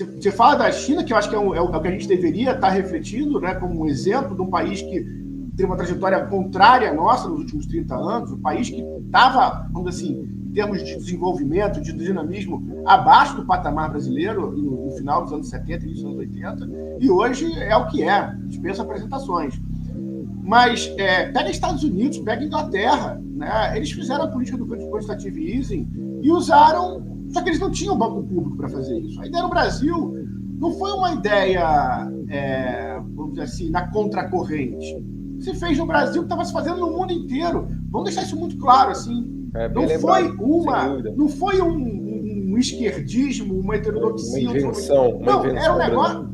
Você fala da China, que eu acho que é o que a gente deveria estar refletindo, né, como um exemplo de um país que tem uma trajetória contrária à nossa nos últimos 30 anos, um país que estava, vamos dizer assim, em termos de desenvolvimento, de dinamismo, abaixo do patamar brasileiro no final dos anos 70 e início dos anos 80, e hoje é o que é, dispensa apresentações. Mas pega Estados Unidos, pega Inglaterra, né? Eles fizeram a política do quantitative easing e usaram, só que eles não tinham banco público para fazer isso. A ideia no Brasil não foi uma ideia, vamos dizer assim, na contracorrente. Se fez no Brasil, que estava se fazendo no mundo inteiro. Vamos deixar isso muito claro, assim. Não foi um esquerdismo, uma heterodoxia. Uma invenção. Não, era um negócio.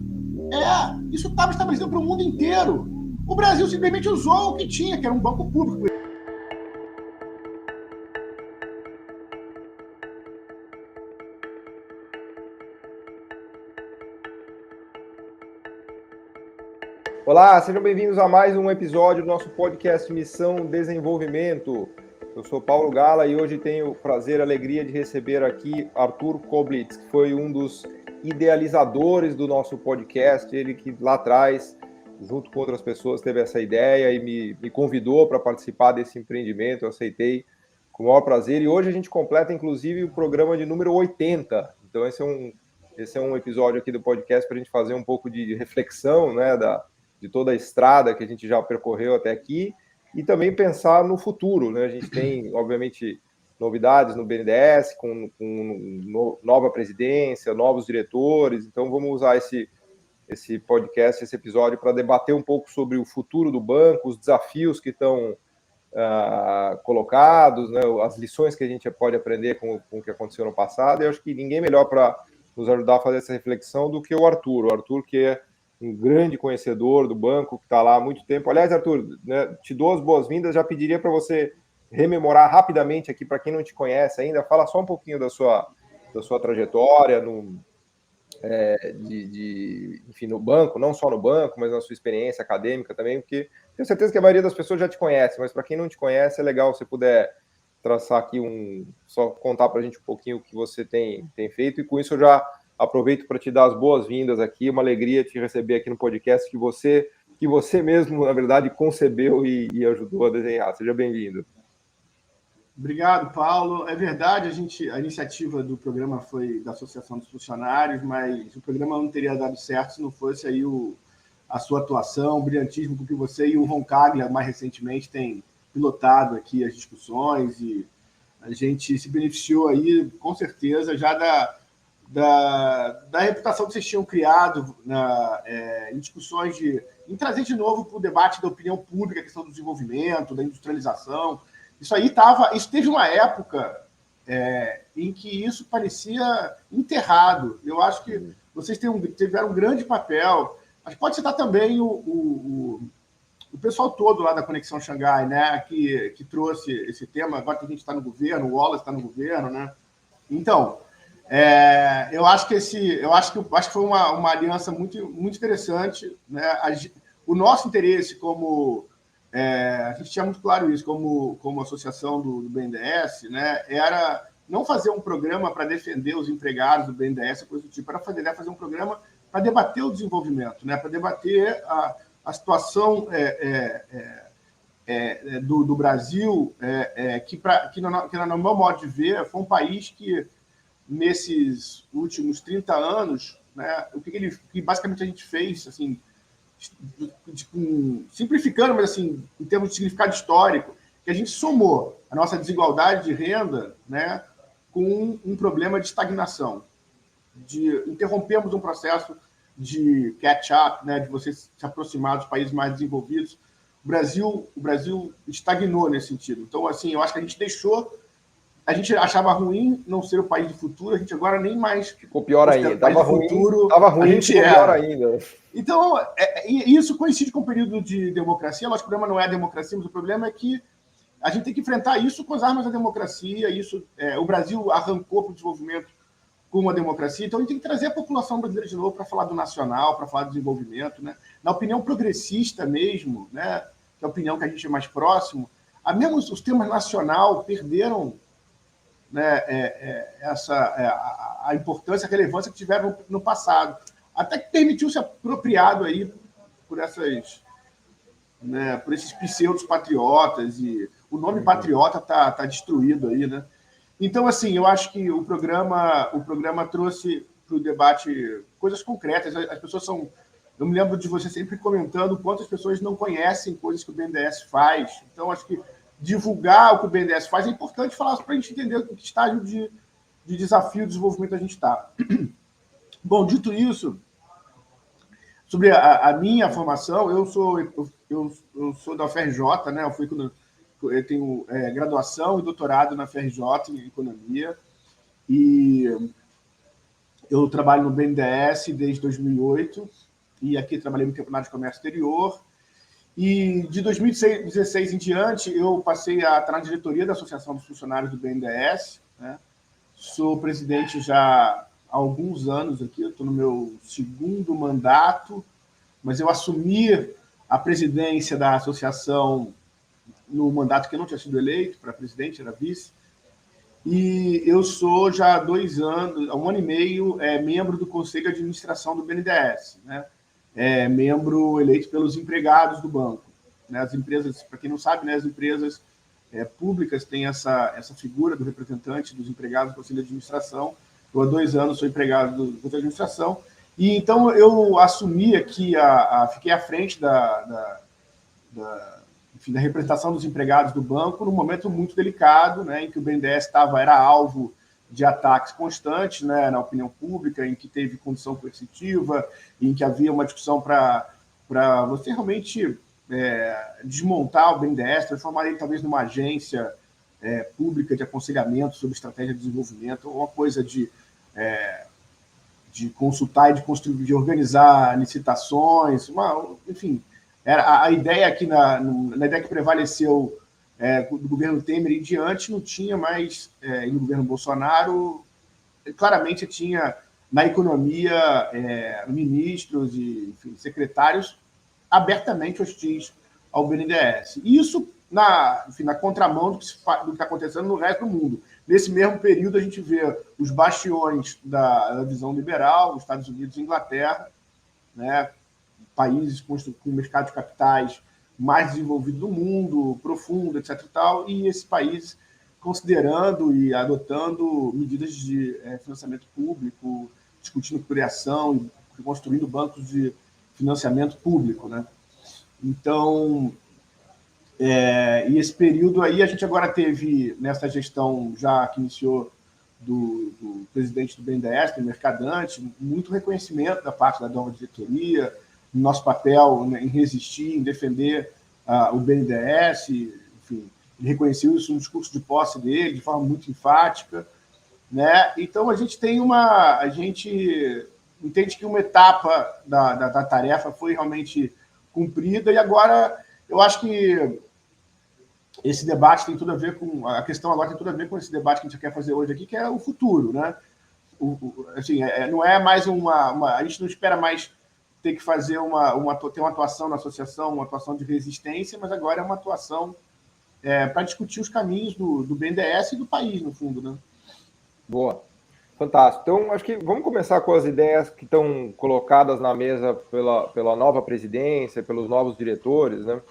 Isso estava estabelecido para o mundo inteiro. O Brasil simplesmente usou o que tinha, que era um banco público. Olá, sejam bem-vindos a mais um episódio do nosso podcast Missão Desenvolvimento. Eu sou Paulo Gala e hoje tenho o prazer e a alegria de receber aqui Arthur Koblitz, que foi um dos idealizadores do nosso podcast, ele que lá atrás, junto com outras pessoas, teve essa ideia e me convidou para participar desse empreendimento, eu aceitei com o maior prazer. E hoje a gente completa, inclusive, o programa de número 80. Então esse é um episódio aqui do podcast para a gente fazer um pouco de reflexão, né, de toda a estrada que a gente já percorreu até aqui e também pensar no futuro, né? A gente tem, obviamente, novidades no BNDES, com nova presidência, novos diretores, então vamos usar esse podcast, esse episódio, para debater um pouco sobre o futuro do banco, os desafios que estão colocados, né, as lições que a gente pode aprender com o que aconteceu no passado, e eu acho que ninguém melhor para nos ajudar a fazer essa reflexão do que o Arthur que é um grande conhecedor do banco, que está lá há muito tempo. Aliás, Arthur, né, te dou as boas-vindas, já pediria para você rememorar rapidamente aqui, para quem não te conhece ainda, fala só um pouquinho da sua trajetória, enfim, no banco, não só no banco, mas na sua experiência acadêmica também, porque tenho certeza que a maioria das pessoas já te conhece, mas para quem não te conhece, é legal se puder traçar aqui só contar para a gente um pouquinho o que você tem feito, e com isso eu já aproveito para te dar as boas-vindas aqui, uma alegria te receber aqui no podcast que você mesmo, na verdade, concebeu e ajudou a desenhar. Seja bem-vindo. Obrigado, Paulo. É verdade, a iniciativa do programa foi da Associação dos Funcionários, mas o programa não teria dado certo se não fosse aí a sua atuação, o brilhantismo com que você e o Roncaglia, mais recentemente, têm pilotado aqui as discussões, e a gente se beneficiou aí, com certeza, já da reputação que vocês tinham criado em discussões em trazer de novo para o debate da opinião pública a questão do desenvolvimento, da industrialização. Isso teve uma época em que isso parecia enterrado. Eu acho que vocês tiveram um grande papel. Mas pode citar também o pessoal todo lá da Conexão Xangai, né, que trouxe esse tema. Agora que a gente está no governo, o Wallace está no governo, né? Então, eu acho que foi uma aliança muito, muito interessante, né? O nosso interesse a gente tinha muito claro isso, como associação do BNDES, né, era não fazer um programa para defender os empregados do BNDES, coisa do tipo, era fazer um programa para debater o desenvolvimento, né, para debater a situação do Brasil, que no meu modo de ver, foi um país que, nesses últimos 30 anos, né, o que basicamente a gente fez, assim, simplificando, mas assim, em termos de significado histórico, que a gente somou a nossa desigualdade de renda, né, com um problema de estagnação. Interrompemos um processo de catch-up, né, de você se aproximar dos países mais desenvolvidos. O Brasil estagnou nesse sentido. Então, assim, eu acho que a gente achava ruim não ser o país do futuro, a gente agora nem mais... Ficou pior ainda. Estava ruim, ficou pior ainda. Então, isso coincide com o período de democracia. Lógico, o problema não é a democracia, mas o problema é que a gente tem que enfrentar isso com as armas da democracia. O Brasil arrancou para o desenvolvimento com uma democracia, então a gente tem que trazer a população brasileira de novo para falar do nacional, para falar do desenvolvimento, né? Na opinião progressista mesmo, né, que é a opinião que a gente é mais próximo, mesmo os temas nacional perderam né, a importância, a relevância que tiveram no passado. Até que permitiu ser apropriado aí por esses pseudos patriotas, e o nome patriota tá destruído aí, né? Então, assim, eu acho que o programa trouxe para o debate coisas concretas. As pessoas são... Eu me lembro de você sempre comentando quantas pessoas não conhecem coisas que o BNDES faz. Então, acho que divulgar o que o BNDES faz é importante falar para a gente entender o que estágio de desafio de desenvolvimento a gente está. Bom, dito isso, sobre a minha formação, eu sou da UFRJ, né? Eu tenho graduação e doutorado na UFRJ em economia, e eu trabalho no BNDES desde 2008, e aqui trabalhei no Campeonato de Comércio Exterior. E de 2016 em diante, eu passei a estar na diretoria da Associação dos Funcionários do BNDES, né? Sou presidente já há alguns anos aqui, eu estou no meu segundo mandato, mas eu assumi a presidência da associação no mandato que eu não tinha sido eleito para presidente, era vice. E eu sou já há 2 anos, há 1 ano e meio, membro do Conselho de Administração do BNDES, né? Membro eleito pelos empregados do banco, né? As empresas, para quem não sabe, né, as empresas públicas têm essa figura do representante dos empregados do Conselho de Administração. Eu há 2 anos sou empregado do Conselho de Administração, e então eu assumi aqui, fiquei à frente da representação dos empregados do banco num momento muito delicado, né, em que o BNDES era alvo de ataques constantes, né, na opinião pública, em que teve condição coercitiva, em que havia uma discussão para você realmente desmontar o BNDES, transformar ele talvez numa agência pública de aconselhamento sobre estratégia de desenvolvimento, uma coisa de consultar e de construir, de organizar licitações, enfim, era a ideia aqui na ideia que prevaleceu do governo Temer em diante, não tinha mais, e no governo Bolsonaro, claramente tinha na economia ministros e, enfim, secretários abertamente hostis ao BNDES. Isso na contramão do que está acontecendo no resto do mundo. Nesse mesmo período, a gente vê os bastiões da visão liberal, os Estados Unidos e Inglaterra, né, países com mercado de capitais mais desenvolvido do mundo, profundo, etc. E esses países considerando e adotando medidas de financiamento público, discutindo criação e construindo bancos de financiamento público, né? Então, e esse período aí, a gente agora teve, nessa gestão já que iniciou do presidente do BNDES, do Mercadante, muito reconhecimento da parte da nova diretoria, no nosso papel, né, em resistir, em defender o BNDES, enfim, ele reconheceu isso no discurso de posse dele, de forma muito enfática, né? Então, a gente entende que uma etapa da tarefa foi realmente cumprida, e agora eu acho que esse debate tem tudo a ver com... A questão agora tem tudo a ver com esse debate que a gente quer fazer hoje aqui, que é o futuro, né? Assim, não é mais a gente não espera mais ter que fazer ter uma atuação na associação, uma atuação de resistência, mas agora é uma atuação para discutir os caminhos do BNDES e do país, no fundo, né? Boa. Fantástico. Então, acho que vamos começar com as ideias que estão colocadas na mesa pela nova presidência, pelos novos diretores, né?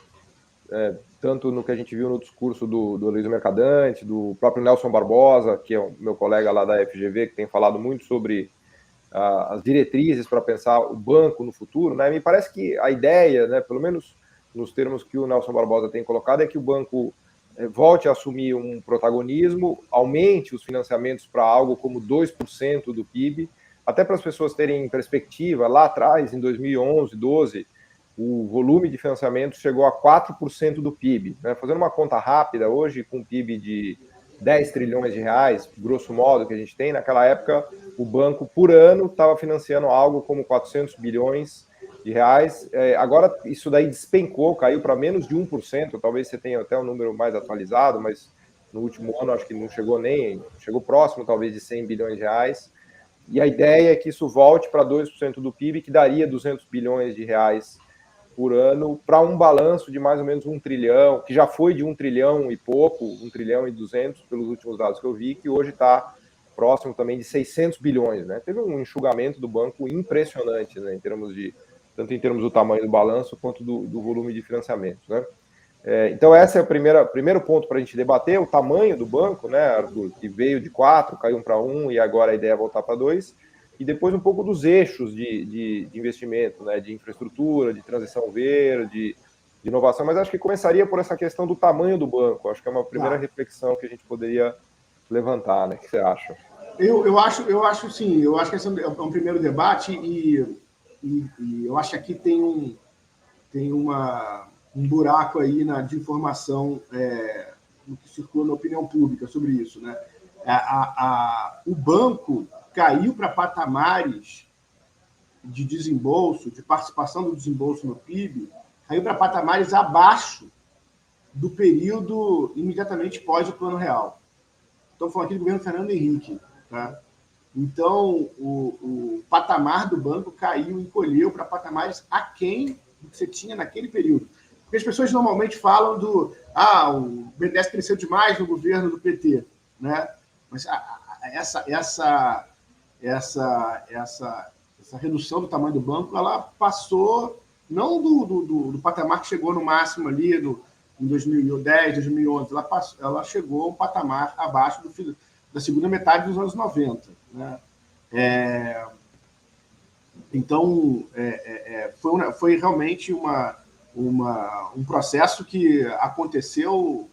Tanto no que a gente viu no discurso do Luiz Mercadante, do próprio Nelson Barbosa, que é o meu colega lá da FGV, que tem falado muito sobre as diretrizes para pensar o banco no futuro, né? Me parece que a ideia, né, pelo menos nos termos que o Nelson Barbosa tem colocado, é que o banco volte a assumir um protagonismo, aumente os financiamentos para algo como 2% do PIB, até para as pessoas terem perspectiva. Lá atrás, em 2011, 12, o volume de financiamentos chegou a 4% do PIB. Né? Fazendo uma conta rápida, hoje, com um PIB de 10 trilhões de reais, grosso modo, que a gente tem, naquela época, o banco, por ano, estava financiando algo como 400 bilhões de reais. Agora, isso daí despencou, caiu para menos de 1%, talvez você tenha até um número mais atualizado, mas no último ano acho que não chegou chegou próximo, talvez, de 100 bilhões de reais. E a ideia é que isso volte para 2% do PIB, que daria 200 bilhões de reais por ano para um balanço de mais ou menos 1 trilhão, que já foi de 1 trilhão e pouco, 1 trilhão e 200 pelos últimos dados que eu vi, que hoje está próximo também de 600 bilhões, né? Teve um enxugamento do banco impressionante, né, tanto em termos do tamanho do balanço quanto do volume de financiamento, né? Então, esse é o primeiro ponto para a gente debater, o tamanho do banco, né, Arthur, que veio de 4, caiu para 1 e agora a ideia é voltar para 2, e depois um pouco dos eixos de investimento, né, de infraestrutura, de transição verde, de inovação, mas acho que começaria por essa questão do tamanho do banco, acho que é uma primeira reflexão que a gente poderia levantar, né? O que você acha? Eu acho sim, eu acho que esse é um primeiro debate e eu acho que aqui tem um buraco aí de informação no que circula na opinião pública sobre isso, né? O banco caiu para patamares de desembolso, de participação do desembolso no PIB, caiu para patamares abaixo do período imediatamente pós o Plano Real. Estou falando aqui do governo Fernando Henrique. Tá? Então, o patamar do banco caiu, encolheu para patamares aquém do que você tinha naquele período. Porque as pessoas normalmente falam o BNDES cresceu demais no governo do PT. Né? Mas essa redução do tamanho do banco, ela passou não do patamar que chegou no máximo ali em 2010, 2011, ela chegou a um patamar abaixo da segunda metade dos anos 90. Né? Então, foi realmente um processo que aconteceu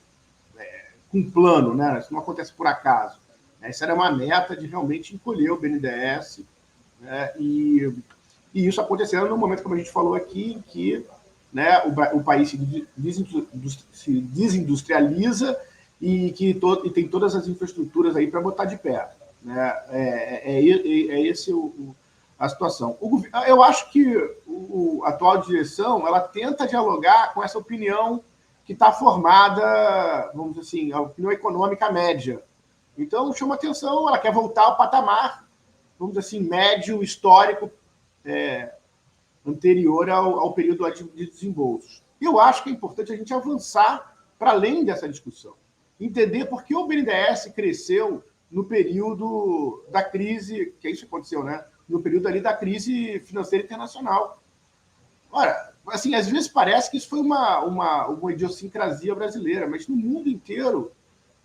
com plano, né? Isso não acontece por acaso. Essa era uma meta de realmente encolher o BNDES, né? E isso acontecendo no momento, como a gente falou aqui, em que, né, o país se desindustrializa e tem todas as infraestruturas aí para botar de pé. Né? Esse a situação. Eu acho que a atual direção ela tenta dialogar com essa opinião que está formada, vamos dizer assim, a opinião econômica média. Então, chama atenção, ela quer voltar ao patamar, vamos dizer assim, médio histórico anterior ao período de desembolsos. Eu acho que é importante a gente avançar para além dessa discussão. Entender por que o BNDES cresceu no período da crise, que é isso que aconteceu, né? No período ali da crise financeira internacional. Ora, assim, às vezes parece que isso foi uma idiosincrasia brasileira, mas no mundo inteiro,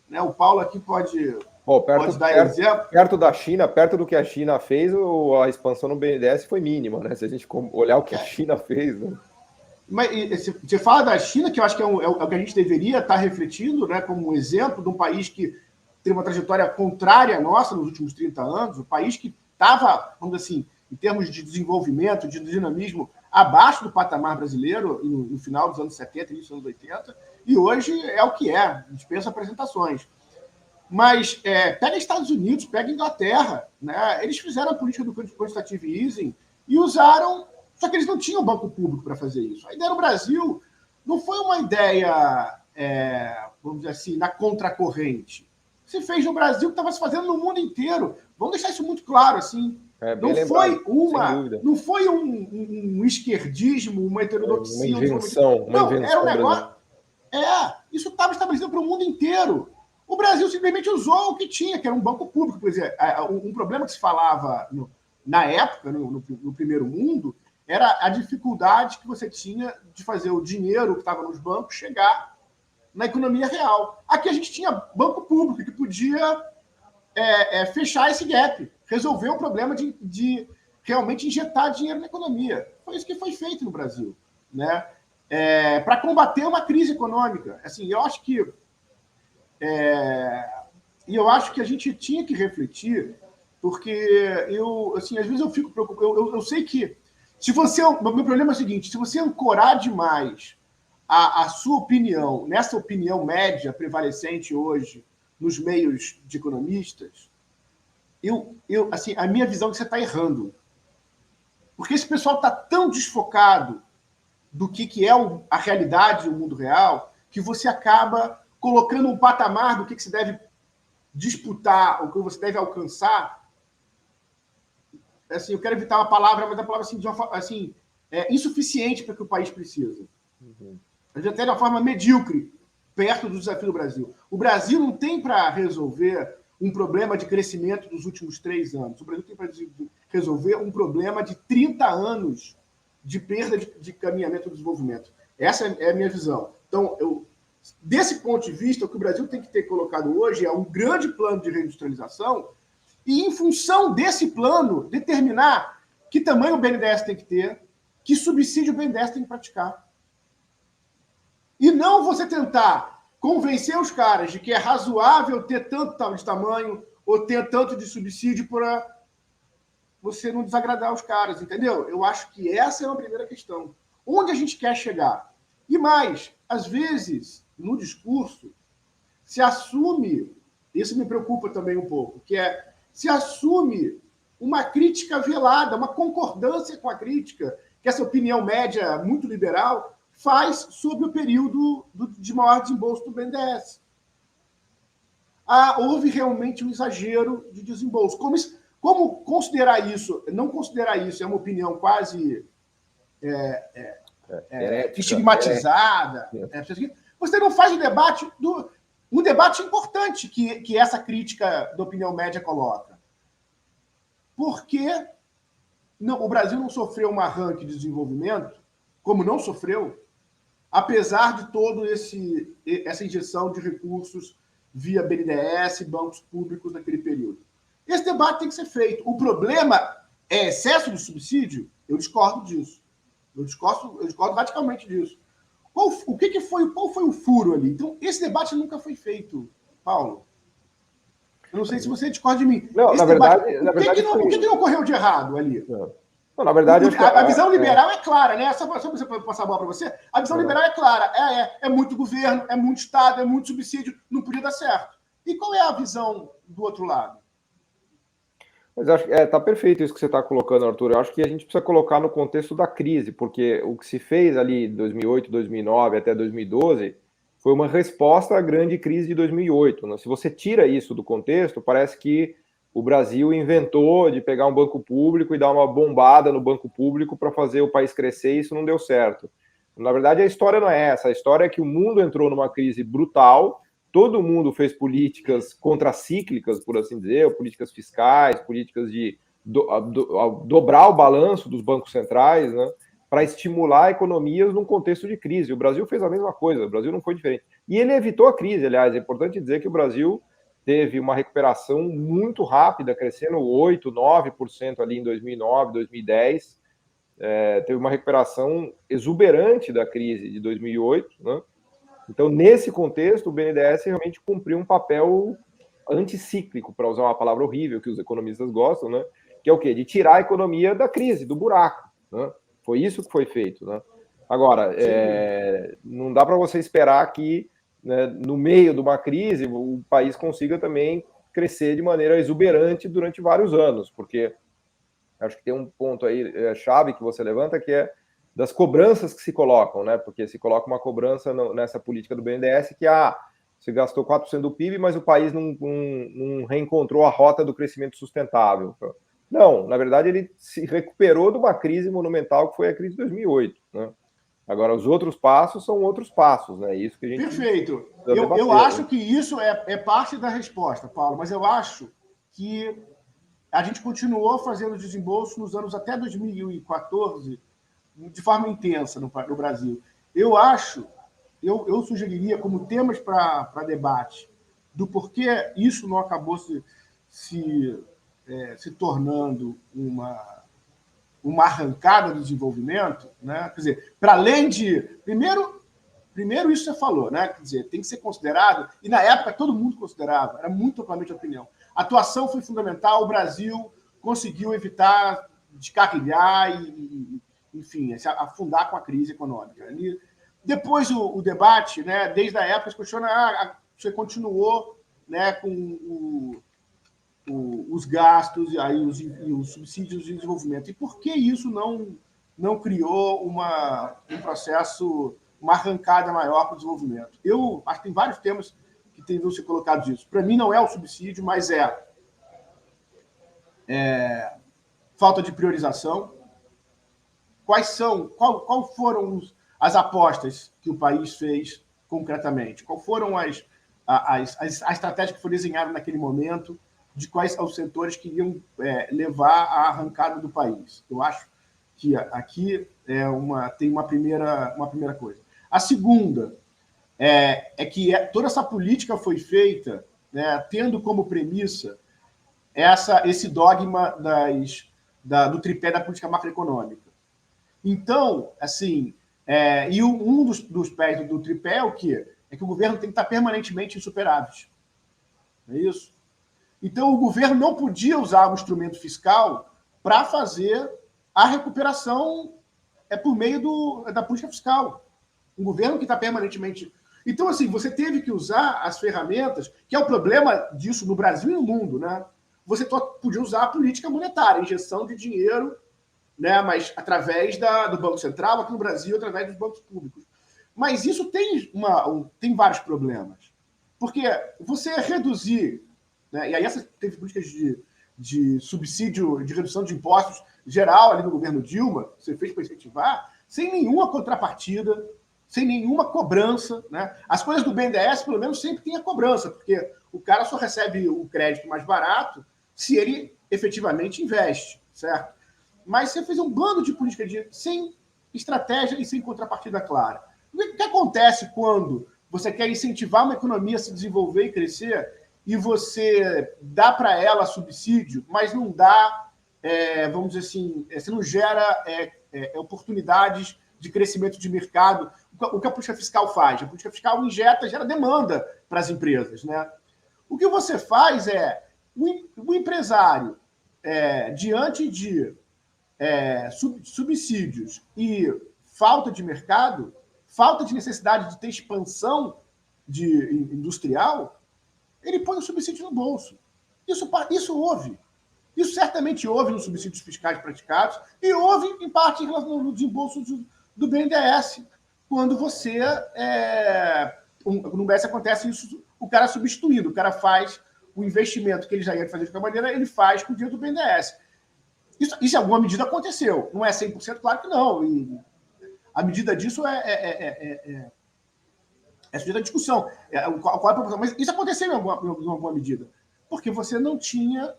né? O Paulo aqui pode dar exemplo. Perto da China, perto do que a China fez, a expansão no BNDES foi mínima, né? Se a gente olhar o que a China fez, né? Mas você fala da China, que eu acho que é o que a gente deveria estar refletindo, né, como um exemplo de um país que tem uma trajetória contrária à nossa nos últimos 30 anos, um país que estava, vamos dizer assim, em termos de desenvolvimento, de dinamismo, abaixo do patamar brasileiro no final dos anos 70, início dos anos 80, e hoje é o que é, dispensa apresentações. Mas pega Estados Unidos, pega Inglaterra, né? Eles fizeram a política do quantitative easing e usaram, só que eles não tinham banco público para fazer isso. A ideia no Brasil não foi uma ideia, vamos dizer assim, na contracorrente. Se fez no Brasil o que estava se fazendo no mundo inteiro. Vamos deixar isso muito claro, assim. Não foi um esquerdismo, uma heterodoxia. Uma invenção. Era um negócio. Isso estava estabelecido para o mundo inteiro. O Brasil simplesmente usou o que tinha, que era um banco público. Por exemplo, um problema que se falava na época, no primeiro mundo, era a dificuldade que você tinha de fazer o dinheiro que estava nos bancos chegar na economia real. Aqui a gente tinha banco público que podia fechar esse gap, resolver o problema de realmente injetar dinheiro na economia. Foi isso que foi feito no Brasil, né? Para combater uma crise econômica. Assim, eu acho que a gente tinha que refletir, porque às vezes eu fico preocupado. Eu sei que o meu problema é o seguinte: se você ancorar demais a sua opinião nessa opinião média prevalecente hoje nos meios de economistas, assim, a minha visão é que você está errando. Porque esse pessoal está tão desfocado do que é a realidade do mundo real, que você acaba colocando um patamar do que se deve disputar, o que você deve alcançar. Assim, eu quero evitar uma palavra, mas a palavra assim, insuficiente para o que o país precisa. Às vezes até de uma forma medíocre, perto do desafio do Brasil. O Brasil não tem para resolver um problema de crescimento dos últimos 3 anos. O Brasil tem para resolver um problema de 30 anos de perda de caminhamento do desenvolvimento. Essa é a minha visão. Então, desse ponto de vista, o que o Brasil tem que ter colocado hoje é um grande plano de reindustrialização e, em função desse plano, determinar que tamanho o BNDES tem que ter, que subsídio o BNDES tem que praticar. E não você tentar convencer os caras de que é razoável ter tanto de tamanho ou ter tanto de subsídio para você não desagradar os caras, entendeu? Eu acho que essa é uma primeira questão. Onde a gente quer chegar? E mais, às vezes, no discurso, se assume, isso me preocupa também um pouco, que se assume uma crítica velada, uma concordância com a crítica, que essa opinião média muito liberal faz sobre o período de maior desembolso do BNDES. Houve realmente um exagero de desembolso. Como considerar isso? Não considerar isso é uma opinião quase estigmatizada. Você não faz o debate um debate importante que essa crítica da opinião média coloca. Por que o Brasil não sofreu um arranque de desenvolvimento, como não sofreu, apesar de toda essa injeção de recursos via BNDES e bancos públicos naquele período? Esse debate tem que ser feito. O problema é excesso de subsídio? Eu discordo disso. Eu discordo radicalmente disso. Qual foi o furo ali? Então, esse debate nunca foi feito, Paulo. Eu não sei se você discorda de mim. Não, esse na verdade... O que não ocorreu de errado ali? Não, na verdade, a visão liberal é clara, né? Só para passar a bola para você. A visão liberal é clara. É muito governo, é muito Estado, é muito subsídio. Não podia dar certo. E qual é a visão do outro lado? Mas acho que tá perfeito isso que você está colocando, Arthur. Eu acho que a gente precisa colocar no contexto da crise, porque o que se fez ali de 2008, 2009 até 2012 foi uma resposta à grande crise de 2008. Né? Se você tira isso do contexto, parece que o Brasil inventou de pegar um banco público e dar uma bombada no banco público para fazer o país crescer, e isso não deu certo. Na verdade, a história não é essa. A história é que o mundo entrou numa crise brutal, todo mundo fez políticas contracíclicas, por assim dizer, políticas fiscais, políticas de dobrar o balanço dos bancos centrais, né, para estimular economias num contexto de crise. O Brasil fez a mesma coisa, o Brasil não foi diferente. E ele evitou a crise, aliás. É importante dizer que o Brasil teve uma recuperação muito rápida, crescendo 8%, 9% ali em 2009, 2010. Teve uma recuperação exuberante da crise de 2008, né? Então, nesse contexto, o BNDES realmente cumpriu um papel anticíclico, para usar uma palavra horrível que os economistas gostam, né? Que é o quê? De tirar a economia da crise, do buraco, né? Foi isso que foi feito, né? Agora, não dá para você esperar que, né, no meio de uma crise, o país consiga também crescer de maneira exuberante durante vários anos, porque acho que tem um ponto aí chave que você levanta, que é das cobranças que se colocam, né? Porque se coloca uma cobrança nessa política do BNDES que você gastou 4% do PIB, mas o país não reencontrou a rota do crescimento sustentável. Não, na verdade ele se recuperou de uma crise monumental que foi a crise de 2008, né? Agora, os outros passos são outros passos, né? Isso que a gente... Perfeito. Eu acho que isso é parte da resposta, Paulo, mas eu acho que a gente continuou fazendo desembolso nos anos até 2014 de forma intensa no Brasil. Eu sugeriria como temas para debate do porquê isso não acabou se tornando uma arrancada do desenvolvimento, né? Quer dizer, para além de... Primeiro isso você falou, né? Quer dizer, tem que ser considerado, e na época todo mundo considerava, era muito amplamente a opinião. A atuação foi fundamental, o Brasil conseguiu evitar descarrilhar e enfim, se afundar com a crise econômica. E depois o debate, né, desde a época, você continuou, né, com os gastos e aí os subsídios de desenvolvimento. E por que isso não criou um processo, uma arrancada maior para o desenvolvimento? Eu acho que tem vários temas que teriam sido colocados isso. Para mim, não é o subsídio, mas falta de priorização. qual foram as apostas que o país fez concretamente? Qual foram a estratégia que foi desenhada naquele momento de quais são os setores que iriam levar à arrancada do país? Eu acho que aqui tem uma primeira coisa. A segunda é que toda essa política foi feita, né, tendo como premissa esse dogma do tripé da política macroeconômica. Então, assim, e um dos pés do tripé é o quê? É que o governo tem que estar permanentemente em superávit. Não é isso? Então, o governo não podia usar o instrumento fiscal para fazer a recuperação por meio da política fiscal. Um governo que está permanentemente... Então, assim, você teve que usar as ferramentas, que é o problema disso no Brasil e no mundo, né? Você podia usar a política monetária, injeção de dinheiro, né? Mas através do Banco Central, aqui no Brasil, através dos bancos públicos. Mas isso tem vários problemas. Porque você reduzir... Né? E aí teve políticas de subsídio, de redução de impostos geral ali no governo Dilma, você fez para incentivar, sem nenhuma contrapartida, sem nenhuma cobrança. Né? As coisas do BNDES, pelo menos, sempre tem a cobrança, porque o cara só recebe o crédito mais barato se ele efetivamente investe, certo? Mas você fez um bando de política sem estratégia e sem contrapartida clara. O que acontece quando você quer incentivar uma economia a se desenvolver e crescer e você dá para ela subsídio, mas não dá, vamos dizer assim, você não gera oportunidades de crescimento de mercado? O que a política fiscal faz? A política fiscal gera demanda para as empresas. Né? O que você faz o empresário, diante de subsídios e falta de mercado, falta de necessidade de ter expansão industrial, ele põe o subsídio no bolso. Isso houve. Isso certamente houve nos subsídios fiscais praticados e houve, em parte, em relação ao desembolso do BNDES. Quando você... no BNDES acontece isso, o cara substituindo, o cara faz o investimento que ele já ia fazer de qualquer maneira, ele faz com o dinheiro do BNDES. Isso em alguma medida aconteceu. Não é 100%, claro que não. E a medida disso é sujeita à discussão. Qual é a proporção? Mas isso aconteceu em alguma medida. Porque você tinha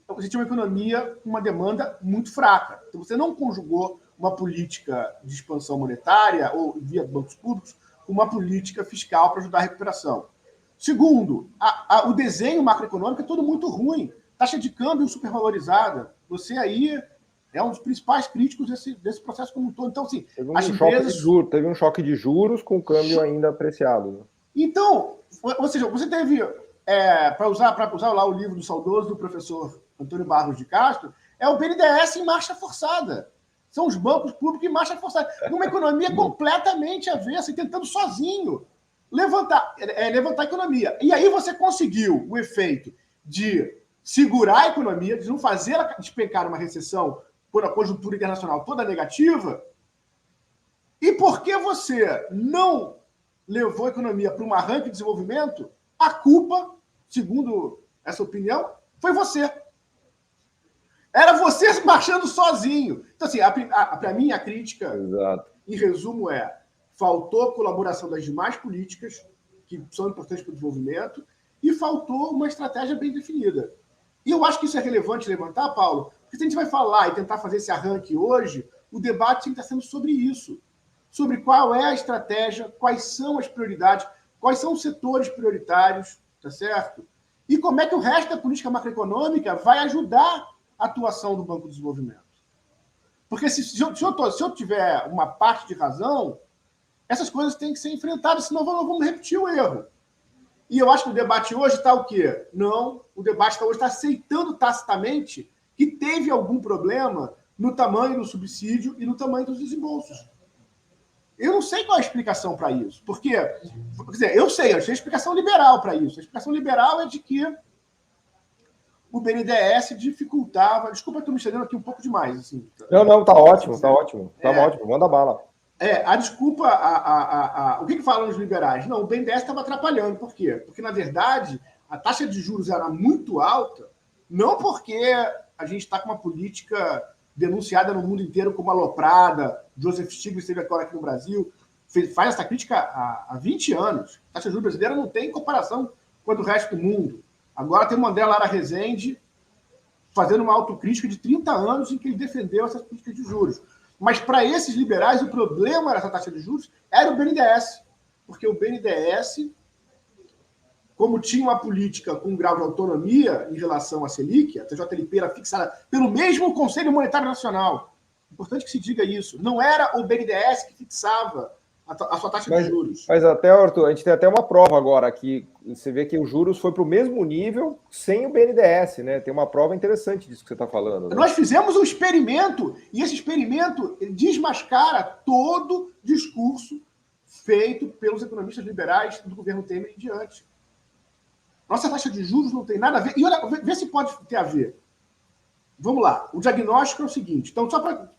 uma economia com uma demanda muito fraca. Então, você não conjugou uma política de expansão monetária ou via bancos públicos com uma política fiscal para ajudar a recuperação. Segundo, o desenho macroeconômico é todo muito ruim. Taxa de câmbio supervalorizada. Você aí é um dos principais críticos desse processo como um todo. Então, assim, teve um choque de juros com o câmbio ainda apreciado. Né? Então, ou seja, você teve, para usar lá o livro do saudoso do professor Antônio Barros de Castro, é o BNDES em marcha forçada. São os bancos públicos em marcha forçada. Numa economia completamente avessa e tentando sozinho levantar a economia. E aí você conseguiu o efeito de segurar a economia, de não fazer ela despencar uma recessão por a conjuntura internacional toda negativa. E porque você não levou a economia para um arranque de desenvolvimento, a culpa, segundo essa opinião, foi você. Era você marchando sozinho. Então, assim, para mim, a crítica, Exato. Em resumo, faltou colaboração das demais políticas, que são importantes para o desenvolvimento, e faltou uma estratégia bem definida. E eu acho que isso é relevante levantar, Paulo, porque se a gente vai falar e tentar fazer esse arranque hoje, o debate tem que estar sendo sobre isso. Sobre qual é a estratégia, quais são as prioridades, quais são os setores prioritários, tá certo? E como é que o resto da política macroeconômica vai ajudar a atuação do Banco do Desenvolvimento. Porque se eu tiver uma parte de razão, essas coisas têm que ser enfrentadas, senão nós vamos repetir o erro. E eu acho que o debate hoje está o quê? Não, o debate hoje está aceitando tacitamente que teve algum problema no tamanho do subsídio e no tamanho dos desembolsos. Eu não sei qual é a explicação para isso. Porque, quer dizer, eu sei a explicação liberal para isso. A explicação liberal é de que o BNDES dificultava... Desculpa, eu estou me estendendo aqui um pouco demais. Assim. Não, tá ótimo, tá ótimo. Ótimo, manda bala. A desculpa... O que falam os liberais? Não, o BNDES estava atrapalhando. Por quê? Porque, na verdade, a taxa de juros era muito alta, não porque a gente está com uma política denunciada no mundo inteiro como aloprada. Joseph Stiglitz esteve agora aqui no Brasil, faz essa crítica há 20 anos. A taxa de juros brasileira não tem comparação com a do resto do mundo. Agora tem o André Lara Rezende fazendo uma autocrítica de 30 anos em que ele defendeu essas políticas de juros. Mas para esses liberais, o problema dessa taxa de juros era o BNDES. Porque o BNDES, como tinha uma política com um grau de autonomia em relação à Selic, a TJLP era fixada pelo mesmo Conselho Monetário Nacional. Importante que se diga isso. Não era o BNDES que fixava a sua taxa de juros. Mas até, Arthur, a gente tem até uma prova agora que você vê que os juros foi para o mesmo nível sem o BNDES, né? Tem uma prova interessante disso que você está falando. Né? Nós fizemos um experimento, e esse experimento desmascara todo discurso feito pelos economistas liberais do governo Temer em diante. Nossa taxa de juros não tem nada a ver. E olha, vê se pode ter a ver. Vamos lá. O diagnóstico é o seguinte. Então, só para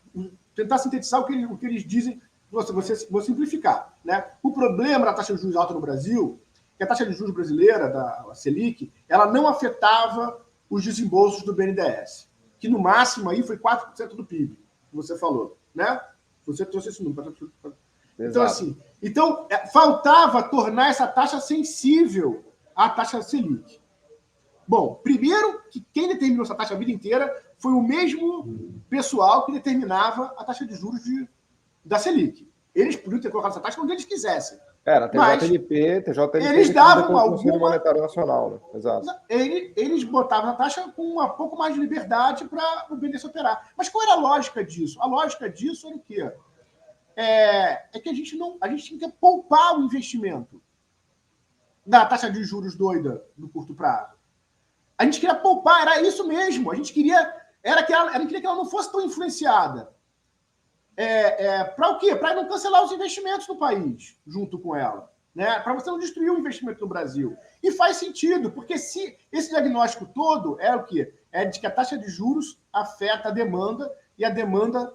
tentar sintetizar o que eles dizem, vou simplificar. Né? O problema da taxa de juros alta no Brasil é que a taxa de juros brasileira, da Selic, ela não afetava os desembolsos do BNDES, que no máximo aí foi 4% do PIB, que você falou. Né? Você trouxe esse número. Então, assim, faltava tornar essa taxa sensível à taxa Selic. Bom, primeiro, que quem determinou essa taxa a vida inteira foi o mesmo pessoal que determinava a taxa de juros da Selic. Eles podiam ter colocado essa taxa onde eles quisessem. Era, TJLP eles davam alguma... Conselho Monetário Nacional, né? Exato. Eles botavam a taxa com um pouco mais de liberdade para o BNDES operar. Mas qual era a lógica disso? A lógica disso era o quê? É que a gente tinha que poupar o investimento da taxa de juros doida do curto prazo. A gente queria poupar, era isso mesmo. A gente queria que ela não fosse tão influenciada. Para o quê? Para não cancelar os investimentos no país, junto com ela. Né? Para você não destruir o investimento no Brasil. E faz sentido, porque se esse diagnóstico todo é o quê? É de que a taxa de juros afeta a demanda e a demanda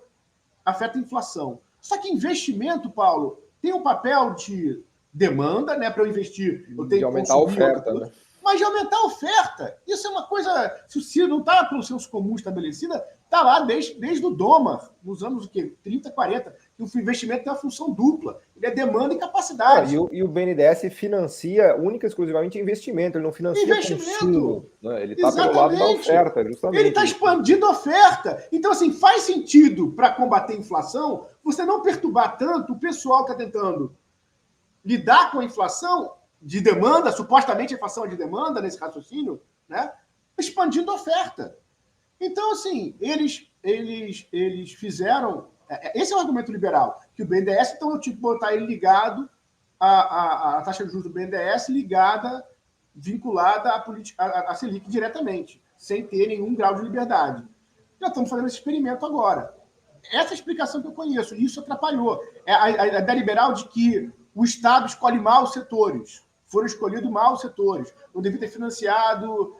afeta a inflação. Só que investimento, Paulo, tem um papel de demanda, né? Para eu investir, eu tenho de aumentar a oferta, né? Mas de aumentar a oferta. Isso é uma coisa, se não está pelo senso comum estabelecida, está lá desde o Doma, nos anos 30, 40, que o investimento tem uma função dupla. Ele é demanda e capacidade. E o BNDES financia única e exclusivamente investimento, ele não financia consumo. Né? Ele está pelo lado da oferta, justamente. Ele está expandindo a oferta. Então, assim, faz sentido para combater a inflação você não perturbar tanto o pessoal que está tentando lidar com a inflação de demanda, supostamente a inflação é de demanda nesse raciocínio, né? Expandindo a oferta. Então, assim, eles fizeram... Esse é o argumento liberal, que o BNDES, então eu tive que botar ele ligado à taxa de juros do BNDES, vinculada à Selic diretamente, sem ter nenhum grau de liberdade. Já estamos fazendo esse experimento agora. Essa é a explicação que eu conheço, e isso atrapalhou. A ideia liberal de que o Estado escolhe mal os setores, foram escolhidos mal os setores, não devia ter financiado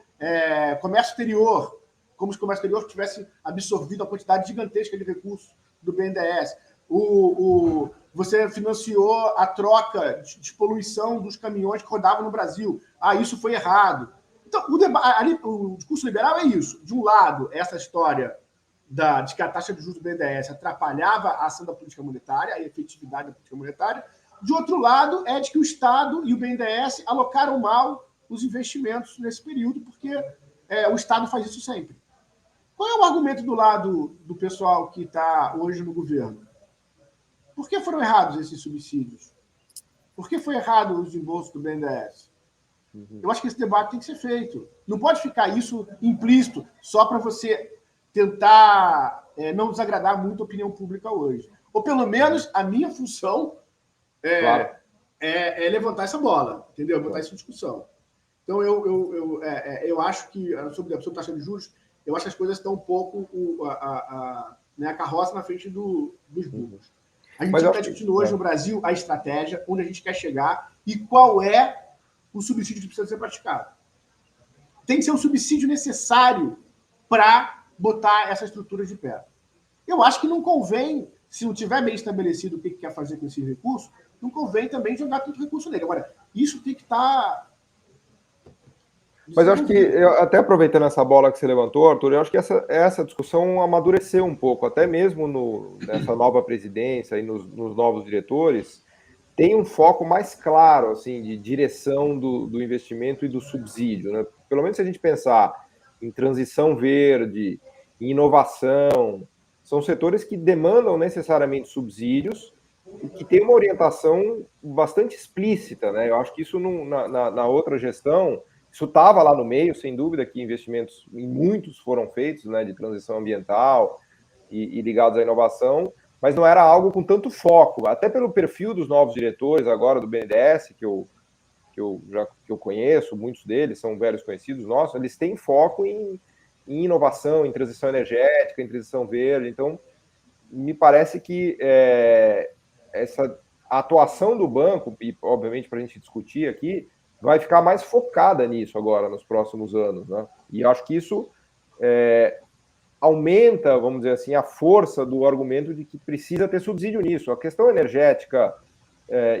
comércio exterior, como se o comércio exterior tivesse absorvido a quantidade gigantesca de recursos do BNDES. Você financiou a troca de poluição dos caminhões que rodavam no Brasil. Isso foi errado. Então, o discurso liberal é isso. De um lado, essa história de que a taxa de juros do BNDES atrapalhava a ação da política monetária, a efetividade da política monetária. De outro lado, é de que o Estado e o BNDES alocaram mal os investimentos nesse período, porque o Estado faz isso sempre. Qual é o argumento do lado do pessoal que está hoje no governo? Por que foram errados esses subsídios? Por que foi errado os desembolsos do BNDES? Eu acho que esse debate tem que ser feito. Não pode ficar isso implícito só para você tentar não desagradar muito a opinião pública hoje. Ou, pelo menos, a minha função é levantar essa bola, entendeu? Botar essa discussão. Então, eu acho que, sobre a taxa de juros, eu acho que as coisas estão um pouco a carroça na frente dos burros. A gente está discutindo hoje no Brasil a estratégia, onde a gente quer chegar e qual é o subsídio que precisa ser praticado. Tem que ser um subsídio necessário para botar essa estrutura de pé. Eu acho que não convém, se não tiver bem estabelecido o que quer fazer com esse recurso, não convém também jogar tanto recurso nele. Agora, isso tem que estar Mas eu acho que, até aproveitando essa bola que você levantou, Arthur, eu acho que essa discussão amadureceu um pouco, até mesmo nessa nova presidência e nos novos diretores, tem um foco mais claro, assim, de direção do investimento e do subsídio, né? Pelo menos se a gente pensar em transição verde, em inovação, são setores que demandam necessariamente subsídios e que tem uma orientação bastante explícita, né? Eu acho que isso na outra gestão, isso estava lá no meio, sem dúvida que investimentos em muitos foram feitos, né, de transição ambiental e ligados à inovação, mas não era algo com tanto foco, até pelo perfil dos novos diretores agora do BNDES, que eu conheço, muitos deles são velhos conhecidos nossos, eles têm foco em inovação, em transição energética, em transição verde, então me parece que essa atuação do banco, e obviamente para a gente discutir aqui, vai ficar mais focada nisso agora, nos próximos anos, né? E acho que isso aumenta, vamos dizer assim, a força do argumento de que precisa ter subsídio nisso. A questão energética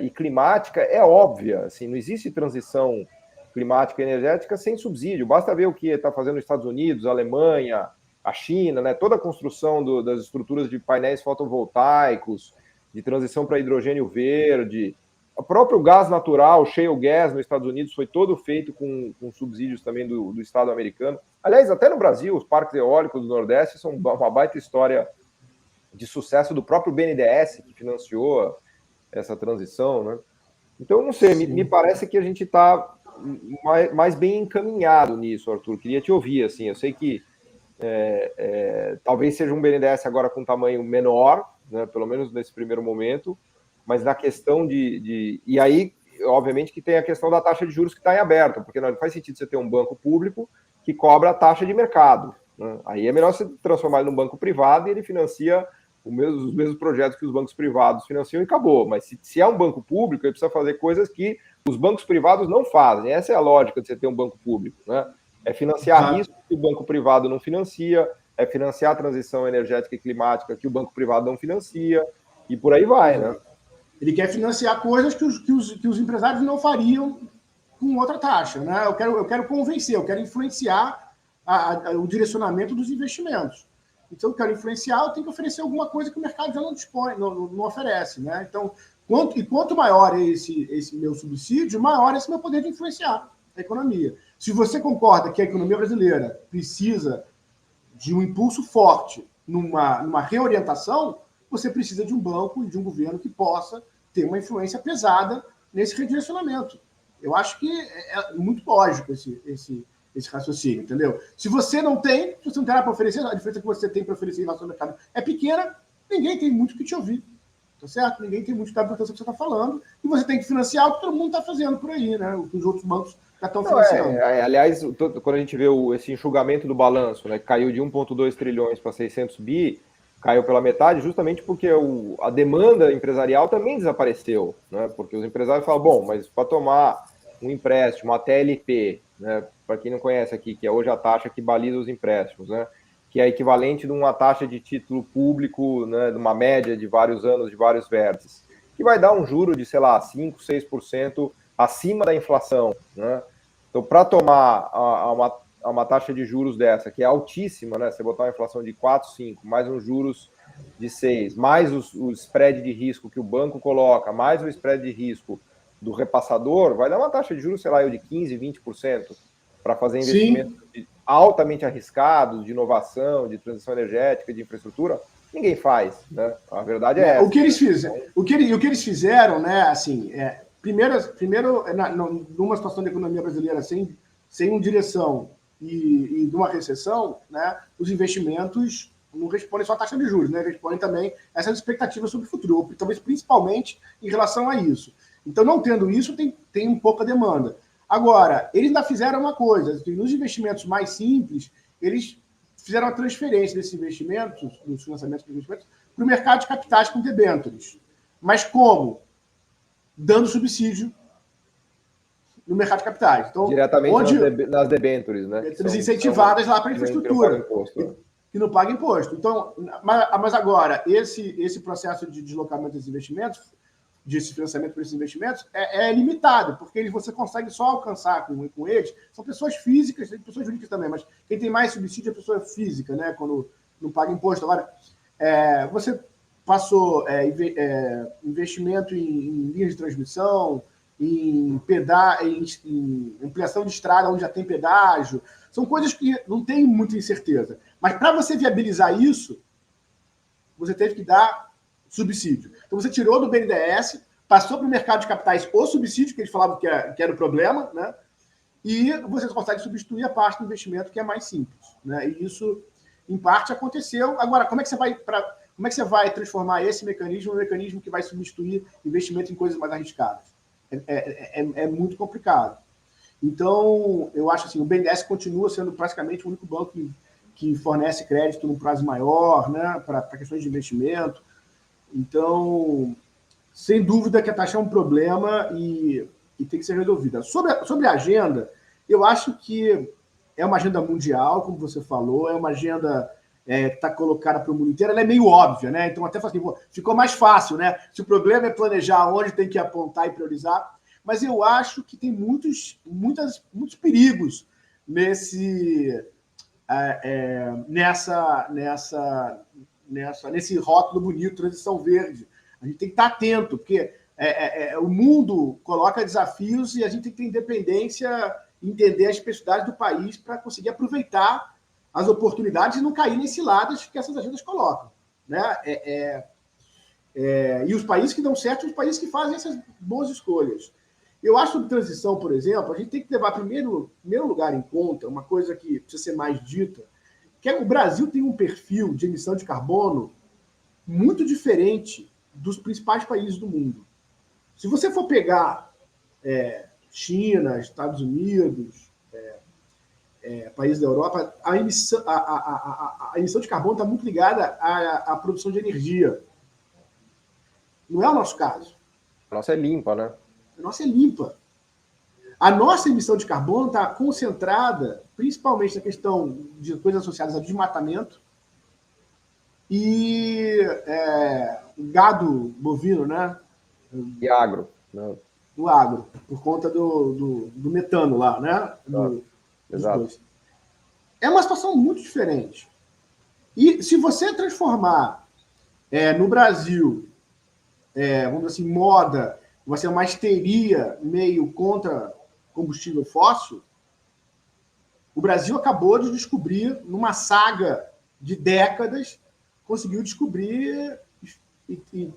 e climática é óbvia, assim, não existe transição climática e energética sem subsídio. Basta ver o que está fazendo os Estados Unidos, a Alemanha, a China, né? Toda a construção das estruturas de painéis fotovoltaicos, de transição para hidrogênio verde. O próprio gás natural, o shale gas nos Estados Unidos, foi todo feito com subsídios também do Estado americano. Aliás, até no Brasil, os parques eólicos do Nordeste são uma baita história de sucesso do próprio BNDES, que financiou essa transição, né? Então, não sei, me parece que a gente está mais bem encaminhado nisso, Arthur. Queria te ouvir, assim, eu sei que talvez seja um BNDES agora com tamanho menor, né, pelo menos nesse primeiro momento, mas na questão e aí, obviamente, que tem a questão da taxa de juros que está em aberto, porque não faz sentido você ter um banco público que cobra a taxa de mercado, né? Aí é melhor você transformar ele num banco privado e ele financia os mesmos projetos que os bancos privados financiam e acabou. Mas se é um banco público, ele precisa fazer coisas que os bancos privados não fazem. Essa é a lógica de você ter um banco público, né? É financiar risco que o banco privado não financia, é financiar a transição energética e climática que o banco privado não financia, e por aí vai, né? Ele quer financiar coisas que os empresários não fariam com outra taxa, né? Eu quero convencer, eu quero influenciar o direcionamento dos investimentos. Então, eu quero influenciar, eu tenho que oferecer alguma coisa que o mercado já não dispõe, não oferece, né? Então, quanto maior é esse meu subsídio, maior é esse meu poder de influenciar a economia. Se você concorda que a economia brasileira precisa de um impulso forte numa reorientação, você precisa de um banco e de um governo que possa ter uma influência pesada nesse redirecionamento. Eu acho que é muito lógico esse raciocínio, entendeu? Se você não tem nada para oferecer, a diferença que você tem para oferecer em relação ao mercado é pequena, ninguém tem muito o que te ouvir, tá certo? Ninguém tem muito da importância que você está falando, e você tem que financiar o que todo mundo está fazendo por aí, né? O que os outros bancos já estão financiando. Aliás, quando a gente vê esse enxugamento do balanço, né, que caiu de 1,2 trilhões para 600 bi, caiu pela metade justamente porque a demanda empresarial também desapareceu, né? Porque os empresários falam, bom, mas para tomar um empréstimo, uma TLP, né, para quem não conhece aqui, que é hoje a taxa que baliza os empréstimos, né, que é equivalente de uma taxa de título público, né, de uma média de vários anos, de vários vértices, que vai dar um juro de, sei lá, 5%, 6% acima da inflação, né? Então, para tomar uma taxa de juros dessa, que é altíssima, né? Você botar uma inflação de 4, 5, mais uns juros de 6, mais o spread de risco que o banco coloca, mais o spread de risco do repassador, vai dar uma taxa de juros, sei lá, de 15, 20% para fazer investimentos altamente arriscados, de inovação, de transição energética, de infraestrutura. Ninguém faz, né? A verdade é essa. O que eles fizeram, né? Assim, primeiro numa situação da economia brasileira sem uma direção e numa recessão, né? Os investimentos não respondem só à taxa de juros, né? Respondem também essas expectativas sobre o futuro, talvez principalmente em relação a isso. Então, não tendo isso, tem um pouca demanda. Agora, eles ainda fizeram uma coisa, nos investimentos mais simples, eles fizeram a transferência desses investimentos, dos financiamentos de investimentos, para o mercado de capitais com debêntures. Mas como? Dando subsídio no mercado de capitais. Então, diretamente nas debêntures, né? Incentivadas lá para a infraestrutura. Que não paga imposto. Então, mas agora, esse processo de deslocamento desses investimentos de financiamento para esses investimentos é limitado, porque você consegue só alcançar com eles, são pessoas físicas, pessoas jurídicas também, mas quem tem mais subsídio é a pessoa física, né, quando não paga imposto. Agora, você passou investimento em linhas de transmissão, em ampliação de estrada onde já tem pedágio, são coisas que não tem muita incerteza. Mas para você viabilizar isso, você teve que dar subsídio. Então você tirou do BNDES, passou para o mercado de capitais o subsídio, que eles falavam que era o problema, né? E você consegue substituir a parte do investimento que é mais simples, né? E isso, em parte, aconteceu. Agora, como é que você vai transformar esse mecanismo em um mecanismo que vai substituir investimento em coisas mais arriscadas? É muito complicado. Então, eu acho assim, o BNDES continua sendo praticamente o único banco que fornece crédito num prazo maior, né, para questões de investimento. Então, sem dúvida que a taxa é um problema e tem que ser resolvida. Sobre a agenda, eu acho que é uma agenda mundial, como você falou, é uma agenda que está colocada para o mundo inteiro, ela é meio óbvia, né? Então, até assim, ficou mais fácil, né? Se o problema é planejar onde tem que apontar e priorizar, mas eu acho que tem muitos perigos nesse rótulo bonito, transição verde. A gente tem que estar atento, porque o mundo coloca desafios e a gente tem que ter independência, entender as especificidades do país para conseguir aproveitar as oportunidades e não cair nas ciladas que essas agendas colocam, né? E os países que dão certo são os países que fazem essas boas escolhas. Eu acho que sobre transição, por exemplo, a gente tem que levar primeiro lugar em conta uma coisa que precisa ser mais dita, que o Brasil tem um perfil de emissão de carbono muito diferente dos principais países do mundo. Se você for pegar China, Estados Unidos, países da Europa, a emissão de carbono está muito ligada à produção de energia. Não é o nosso caso. A nossa é limpa, né? A nossa é limpa. A nossa emissão de carbono está concentrada principalmente na questão de coisas associadas ao desmatamento e gado bovino, né? E agro. Né? Do agro, por conta do metano lá, né? Exato. É uma situação muito diferente. E se você transformar no Brasil, vamos dizer assim, moda, vai ser uma histeria meio contra combustível fóssil, o Brasil acabou de descobrir, numa saga de décadas, conseguiu descobrir e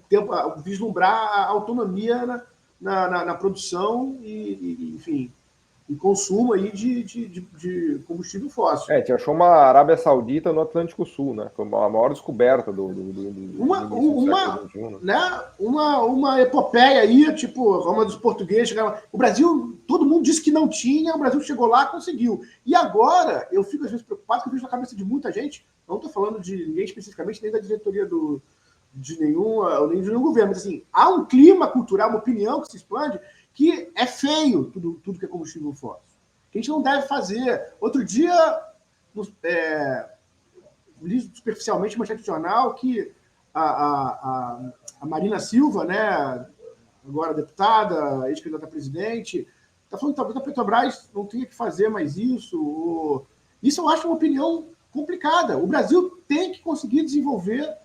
vislumbrar a autonomia na produção enfim, e consumo aí de combustível fóssil. A gente achou uma Arábia Saudita no Atlântico Sul, né? Foi a maior descoberta do uma epopeia aí, tipo, Roma dos portugueses. O Brasil, todo mundo disse que não tinha, o Brasil chegou lá e conseguiu. E agora, eu fico às vezes preocupado, que eu vejo na cabeça de muita gente, não estou falando de ninguém especificamente, nem da diretoria de nenhum governo, mas assim, há um clima cultural, uma opinião que se expande, que é feio tudo que é combustível fóssil. Que a gente não deve fazer. Outro dia, li superficialmente uma manchete de jornal que a Marina Silva, né, agora deputada, ex-candidata a presidente, está falando que talvez a Petrobras não tenha que fazer mais isso. Isso eu acho uma opinião complicada. O Brasil tem que conseguir desenvolver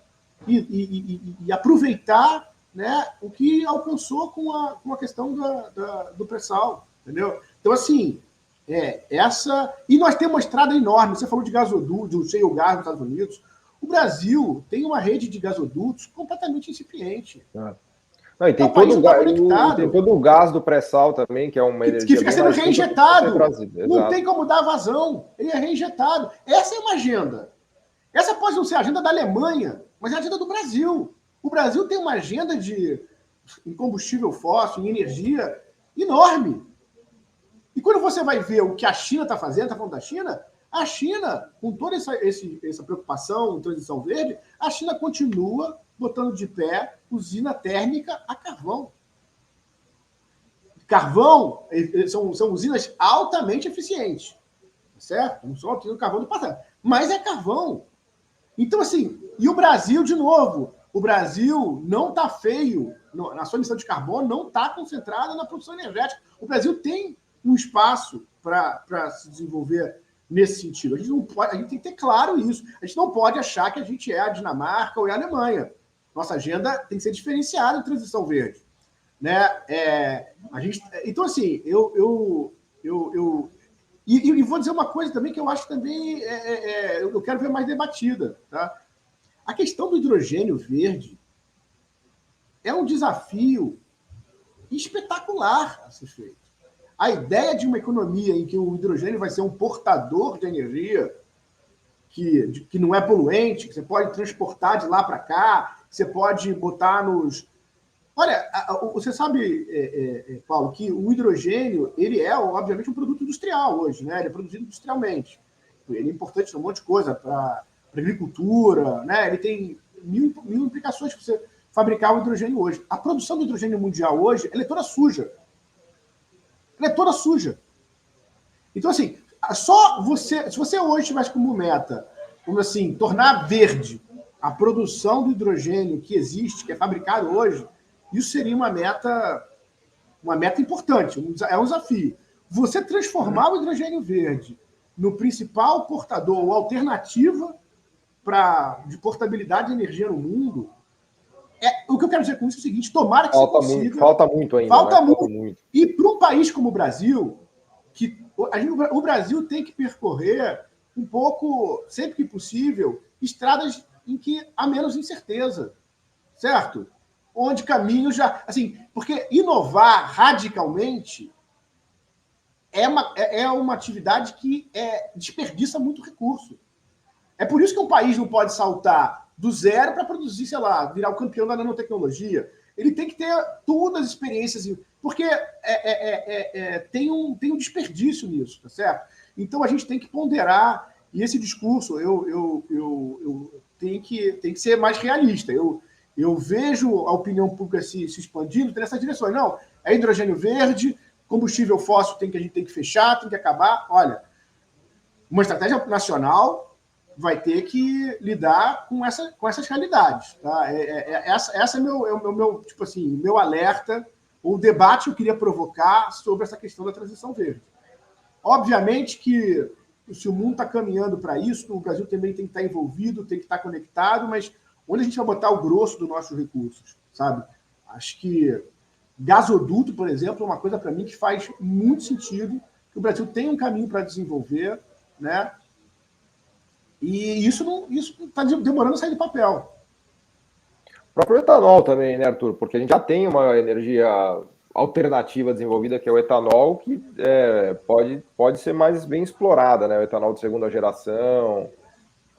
e aproveitar, né, o que alcançou com a questão do pré-sal, entendeu? Então, assim, e nós temos uma estrada enorme. Você falou de gasoduto, de shale gas nos Estados Unidos. O Brasil tem uma rede de gasodutos completamente incipiente. Não, e tem todo o gás do pré-sal também, que é uma energia que fica sendo reinjetado. Não tem como dar vazão. Ele é reinjetado. Essa é uma agenda. Essa pode não ser a agenda da Alemanha, mas é a agenda do Brasil. O Brasil tem uma agenda em combustível fóssil, em energia, enorme. E quando você vai ver o que a China está fazendo, está falando da China, a China, com toda essa preocupação em transição verde, a China continua botando de pé usina térmica a carvão. Carvão são usinas altamente eficientes, certo? Não são utilizando carvão do passado, mas é carvão. Então, assim, e o Brasil, de novo, o Brasil não está feio, na sua emissão de carbono, não está concentrada na produção energética. O Brasil tem um espaço para se desenvolver nesse sentido. A gente tem que ter claro isso. A gente não pode achar que a gente é a Dinamarca ou é a Alemanha. Nossa agenda tem que ser diferenciada em transição verde. Né? Então, assim, eu vou dizer uma coisa também que eu acho também eu quero ver mais debatida. Tá? A questão do hidrogênio verde é um desafio espetacular a ser feito. A ideia de uma economia em que o hidrogênio vai ser um portador de energia que não é poluente, que você pode transportar de lá para cá, que você pode botar nos... Olha, você sabe, Paulo, que o hidrogênio ele é, obviamente, um produto industrial hoje, né? Ele é produzido industrialmente. Ele é importante para um monte de coisa, para agricultura, né? Ele tem mil implicações para você fabricar o hidrogênio hoje. A produção do hidrogênio mundial hoje ela é toda suja. Ela é toda suja. Então, assim, se você hoje tivesse como meta, como assim, tornar verde a produção do hidrogênio que existe, que é fabricado hoje, isso seria uma meta importante, é um desafio. Você transformar o hidrogênio verde no principal portador ou alternativa de portabilidade de energia no mundo, o que eu quero dizer com isso é o seguinte: tomara que falta se consiga... Falta muito ainda. Falta muito. E para um país como o Brasil, o Brasil tem que percorrer um pouco, sempre que possível, estradas em que há menos incerteza, certo? Onde caminhos já... Assim, porque inovar radicalmente é uma atividade que desperdiça muito recurso. É por isso que um país não pode saltar do zero para produzir, sei lá, virar o campeão da nanotecnologia. Ele tem que ter todas as experiências, porque tem um desperdício nisso, tá certo? Então a gente tem que ponderar, e esse discurso tem que ser mais realista. Eu vejo a opinião pública se expandindo nessas direções. Não, é hidrogênio verde, combustível fóssil a gente tem que fechar, tem que acabar. Olha, uma estratégia nacional vai ter que lidar com essas realidades. Tá? Essa é meu, tipo assim, meu alerta, o debate que eu queria provocar sobre essa questão da transição verde. Obviamente que se o mundo está caminhando para isso, o Brasil também tem que estar envolvido, tem que estar conectado, mas onde a gente vai botar o grosso dos nossos recursos, sabe? Acho que gasoduto, por exemplo, é uma coisa para mim que faz muito sentido, que o Brasil tem um caminho para desenvolver, né? E isso está demorando a sair do papel. O próprio etanol também, né, Arthur? Porque a gente já tem uma energia alternativa desenvolvida, que é o etanol, que pode ser mais bem explorada, né? O etanol de segunda geração,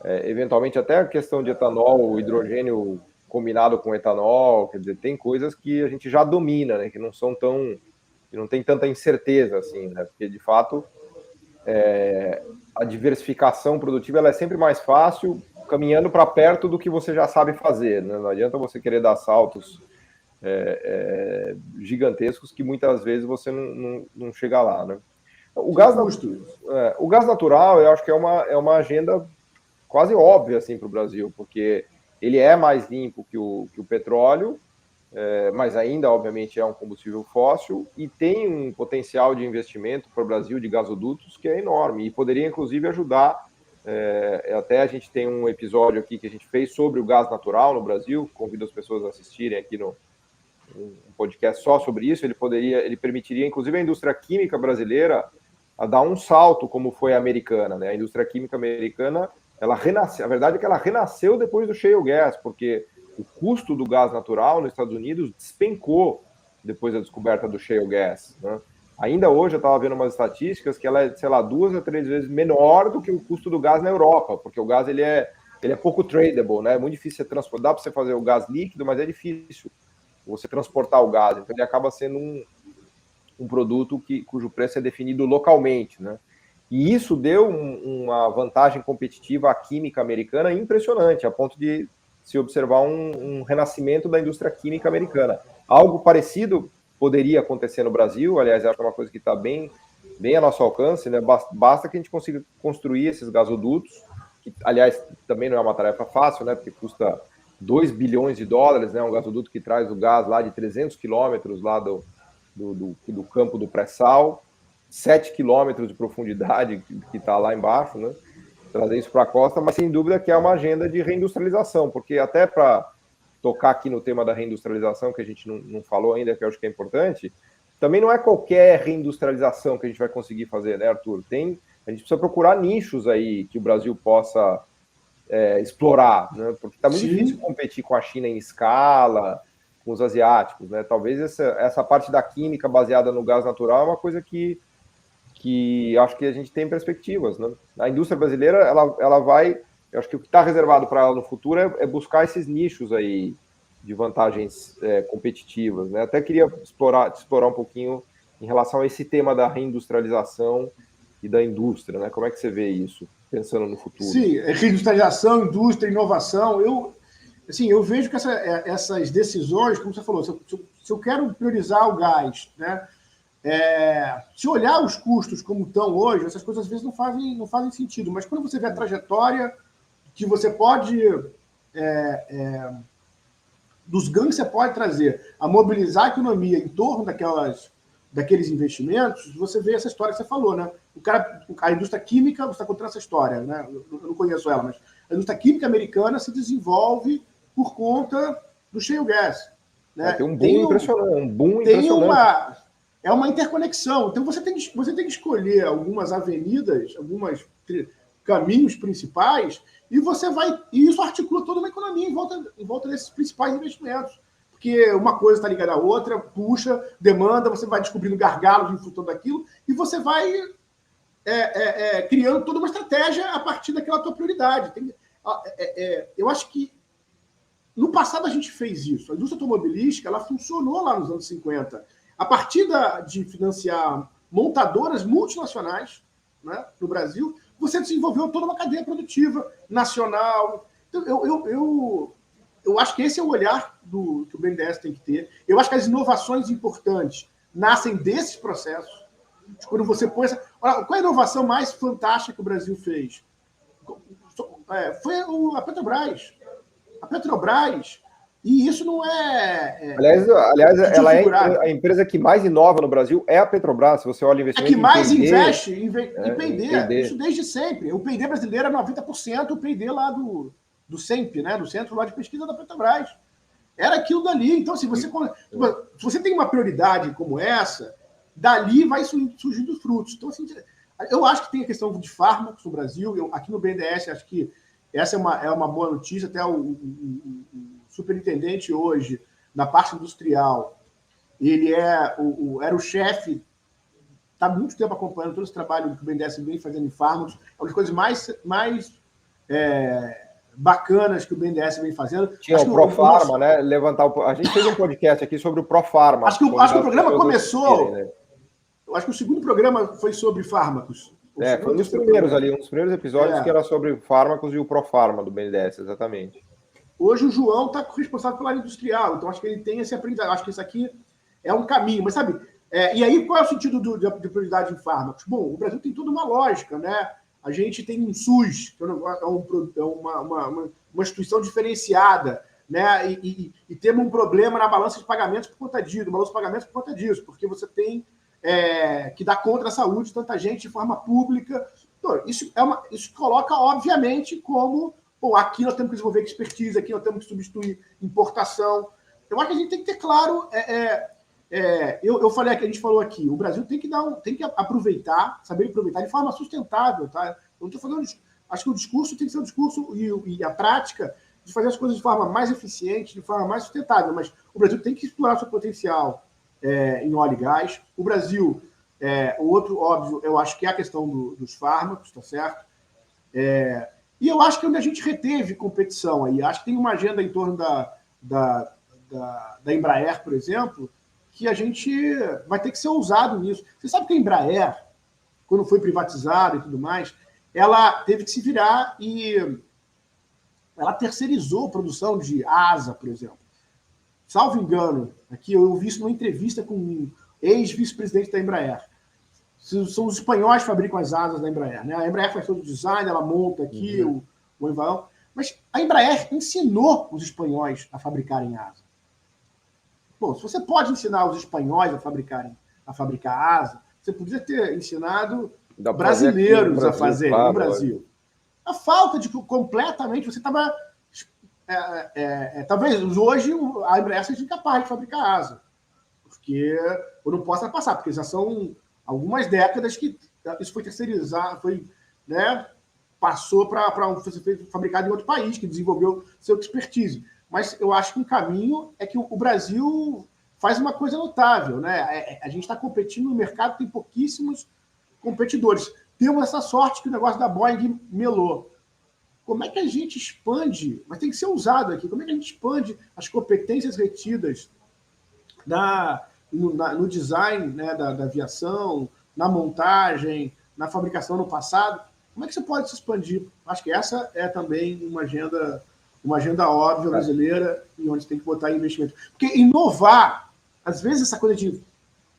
eventualmente até a questão de etanol, o hidrogênio combinado com etanol, quer dizer, tem coisas que a gente já domina, né? Que não tem tanta incerteza, assim, né? Porque, de fato, a diversificação produtiva ela é sempre mais fácil caminhando para perto do que você já sabe fazer, né? Não adianta você querer dar saltos gigantescos que muitas vezes você não chega lá, né? O gás natural, eu acho que é uma agenda quase óbvia assim, para o Brasil, porque ele é mais limpo que o petróleo, mas ainda, obviamente, é um combustível fóssil e tem um potencial de investimento para o Brasil de gasodutos que é enorme e poderia, inclusive, ajudar. Até a gente tem um episódio aqui que a gente fez sobre o gás natural no Brasil, convido as pessoas a assistirem aqui no podcast só sobre isso. Ele permitiria, inclusive, a indústria química brasileira a dar um salto como foi a americana, né? A indústria química americana, ela renasceu. A verdade é que ela renasceu depois do shale gas, porque o custo do gás natural nos Estados Unidos despencou depois da descoberta do shale gas, né? Ainda hoje eu estava vendo umas estatísticas que ela é, sei lá, 2 a 3 vezes menor do que o custo do gás na Europa, porque o gás ele é pouco tradable, né? É muito difícil você transportar, dá para você fazer o gás líquido, mas é difícil você transportar o gás, então ele acaba sendo um produto cujo preço é definido localmente, né? E isso deu uma vantagem competitiva à química americana impressionante, a ponto de se observar um renascimento da indústria química americana. Algo parecido poderia acontecer no Brasil, aliás, acho que é uma coisa que está bem a nosso alcance, né? Basta que a gente consiga construir esses gasodutos, que, aliás, também não é uma tarefa fácil, né? Porque custa 2 bilhões de dólares, né? Um gasoduto que traz o gás lá de 300 quilômetros lá do campo do pré-sal, 7 quilômetros de profundidade que está lá embaixo, né? Trazer isso para a costa, mas sem dúvida que é uma agenda de reindustrialização, porque até para tocar aqui no tema da reindustrialização, que a gente não falou ainda, que eu acho que é importante, também não é qualquer reindustrialização que a gente vai conseguir fazer, né, Arthur? A gente precisa procurar nichos aí que o Brasil possa explorar, né? Porque está muito difícil competir com a China em escala, com os asiáticos, né? Talvez essa parte da química baseada no gás natural é uma coisa que acho que a gente tem perspectivas, né? A indústria brasileira, ela vai... Eu acho que o que está reservado para ela no futuro é buscar esses nichos aí de vantagens competitivas, né? Até queria explorar um pouquinho em relação a esse tema da reindustrialização e da indústria, né? Como é que você vê isso, pensando no futuro? Sim, reindustrialização, indústria, inovação. Eu vejo que essas decisões, como você falou, se eu quero priorizar o gás, né? Se olhar os custos como estão hoje, essas coisas às vezes não fazem sentido. Mas quando você vê a trajetória que você pode... dos ganhos que você pode trazer a mobilizar a economia em torno daqueles investimentos, você vê essa história que você falou, né? A indústria química, você está contando essa história, né? Eu não conheço ela, mas a indústria química americana se desenvolve por conta do shale gas. Né? Tem um boom impressionante. É uma interconexão. Então você tem que escolher algumas avenidas, alguns caminhos principais, e isso articula toda uma economia em volta desses principais investimentos. Porque uma coisa está ligada à outra, puxa, demanda, você vai descobrindo gargalos em função daquilo, e você vai criando toda uma estratégia a partir daquela tua prioridade. Eu acho que no passado a gente fez isso. A indústria automobilística ela funcionou lá nos anos 50. A partir de financiar montadoras multinacionais, né, no Brasil, você desenvolveu toda uma cadeia produtiva nacional. Então, eu acho que esse é o olhar que o BNDES tem que ter. Eu acho que as inovações importantes nascem desses processos. Quando você põe Olha, qual é a inovação mais fantástica que o Brasil fez? Foi a Petrobras. A Petrobras, e isso não é... Aliás ela é a empresa que mais inova no Brasil, é a Petrobras. Se você olha o investimento que mais investe em P&D. Isso desde sempre. O P&D brasileiro é 90%, o P&D lá do CEMP, né? Do Centro lá de Pesquisa da Petrobras. Era aquilo dali. Então, se você tem uma prioridade como essa, dali vai surgindo frutos. Então, assim, eu acho que tem a questão de fármacos no Brasil. Aqui no BNDES, acho que essa é uma boa notícia. Até o superintendente hoje, na parte industrial, ele era o chefe, está há muito tempo acompanhando todo esse trabalho que o BNDES vem fazendo em fármacos. É uma das coisas mais bacanas que o BNDES vem fazendo. Tinha o Profarma, né? A gente fez um podcast aqui sobre o Profarma. Acho que o programa começou... Né? Eu acho que o segundo programa foi sobre fármacos. Foi um dos primeiros ali, um dos primeiros episódios que era sobre fármacos e o Profarma do BNDES, exatamente. Hoje o João está responsável pela área industrial, então acho que ele tem esse aprendizado. Acho que isso aqui é um caminho. Mas, sabe, e aí qual é o sentido de prioridade em fármacos? Bom, o Brasil tem toda uma lógica, né? A gente tem um SUS, que é uma instituição diferenciada, né? E temos um problema na balança de pagamentos por conta disso, porque você tem que dar conta da saúde de tanta gente de forma pública. Então, isso coloca, obviamente, como... Bom, aqui nós temos que desenvolver expertise, aqui nós temos que substituir importação. Eu acho que a gente tem que ter claro... a gente falou aqui, o Brasil tem que aproveitar, saber aproveitar de forma sustentável, tá? Eu não estou falando... Acho que o discurso tem que ser o discurso e a prática de fazer as coisas de forma mais eficiente, de forma mais sustentável, mas o Brasil tem que explorar seu potencial em óleo e gás. O Brasil, o outro, óbvio, eu acho que é a questão dos fármacos, tá certo? E eu acho que onde a gente reteve competição aí, acho que tem uma agenda em torno da Embraer, por exemplo, que a gente vai ter que ser ousado nisso. Você sabe que a Embraer, quando foi privatizada e tudo mais, ela teve que se virar e ela terceirizou a produção de asa, por exemplo. Salvo engano, aqui eu ouvi isso numa entrevista com um ex-vice-presidente da Embraer. São os espanhóis que fabricam as asas da Embraer, né? A Embraer faz todo o design, ela monta aqui o avião, Mas a Embraer ensinou os espanhóis a fabricarem asa. Bom, se você pode ensinar os espanhóis a fabricar asa, você podia ter ensinado brasileiros a fazer no Brasil. A falta de que completamente você estava... talvez hoje a Embraer seja incapaz de fabricar asa. Porque eu não posso passar, porque já são algumas décadas que isso foi terceirizado, passou para ser fabricado em outro país, que desenvolveu seu expertise. Mas eu acho que um caminho é que o Brasil faz uma coisa notável, né? A gente está competindo no mercado, tem pouquíssimos competidores. Temos essa sorte que o negócio da Boeing melou. Como é que a gente expande, mas tem que ser usado aqui, como é que a gente expande as competências retidas no design, né, da aviação, na montagem, na fabricação no passado? Como é que você pode se expandir? Acho que essa é também uma agenda óbvia brasileira e onde tem que botar investimento. Porque inovar, às vezes essa coisa de